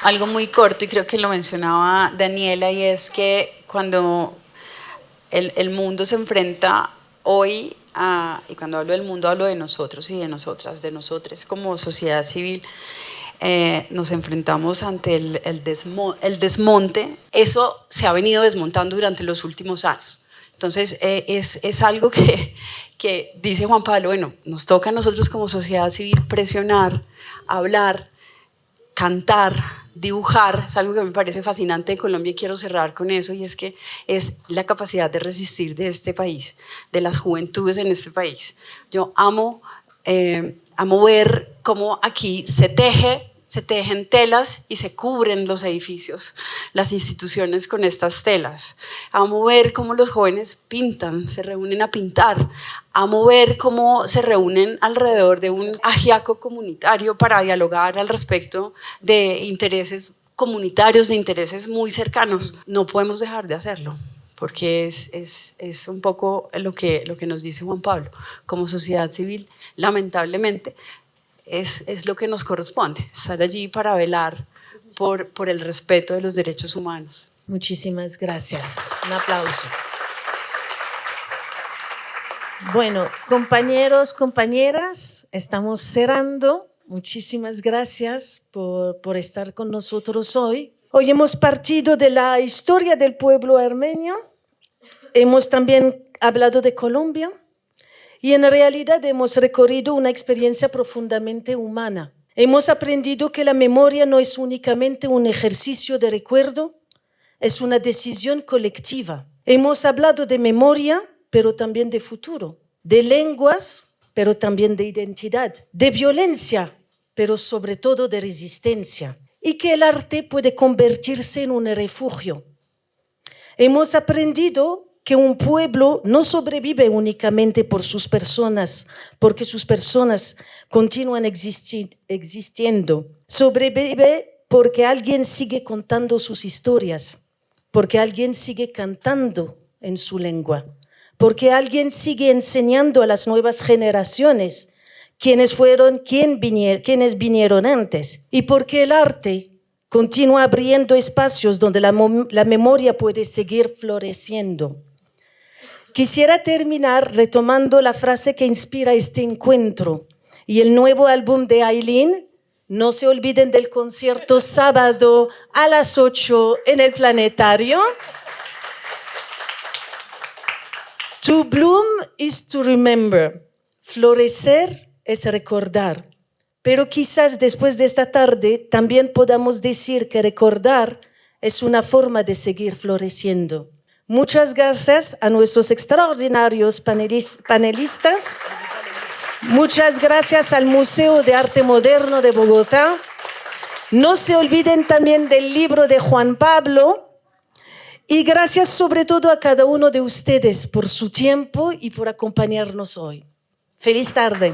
Algo muy corto, y creo que lo mencionaba Daniela, y es que cuando el mundo se enfrenta hoy y cuando hablo del mundo hablo de nosotros y de nosotras, de nosotros como sociedad civil, nos enfrentamos ante el desmonte. Eso se ha venido desmontando durante los últimos años. Entonces es algo que dice Juan Pablo, bueno, nos toca a nosotros como sociedad civil presionar, hablar, cantar, dibujar. Es algo que me parece fascinante de Colombia y quiero cerrar con eso, y es que es la capacidad de resistir de este país, de las juventudes en este país. Yo amo ver cómo aquí se tejen telas y se cubren los edificios, las instituciones con estas telas. Amo ver cómo los jóvenes pintan, se reúnen a pintar. Amo ver cómo se reúnen alrededor de un ajiaco comunitario para dialogar al respecto de intereses comunitarios, de intereses muy cercanos. No podemos dejar de hacerlo, porque es un poco lo que nos dice Juan Pablo. Como sociedad civil, lamentablemente, es lo que nos corresponde, estar allí para velar por el respeto de los derechos humanos.
Muchísimas gracias. Un aplauso. Bueno, compañeros, compañeras, estamos cerrando. Muchísimas gracias por estar con nosotros hoy. Hoy hemos partido de la historia del pueblo armenio, hemos también hablado de Colombia y en realidad hemos recorrido una experiencia profundamente humana. Hemos aprendido que la memoria no es únicamente un ejercicio de recuerdo, es una decisión colectiva. Hemos hablado de memoria, pero también de futuro, de lenguas, pero también de identidad, de violencia, pero sobre todo de resistencia, y que el arte puede convertirse en un refugio. Hemos aprendido que un pueblo no sobrevive únicamente por sus personas, porque sus personas continúan existiendo. Sobrevive porque alguien sigue contando sus historias, porque alguien sigue cantando en su lengua, porque alguien sigue enseñando a las nuevas generaciones quiénes vinieron antes, y porque el arte continúa abriendo espacios donde la memoria puede seguir floreciendo. Quisiera terminar retomando la frase que inspira este encuentro y el nuevo álbum de Ailín, No se olviden del concierto sábado a las 8 en el Planetario. To bloom is to remember. Florecer es recordar. Pero quizás después de esta tarde también podamos decir que recordar es una forma de seguir floreciendo. Muchas gracias a nuestros extraordinarios panelistas. Muchas gracias al Museo de Arte Moderno de Bogotá. No se olviden también del libro de Juan Pablo. Y gracias sobre todo a cada uno de ustedes por su tiempo y por acompañarnos hoy. Feliz tarde.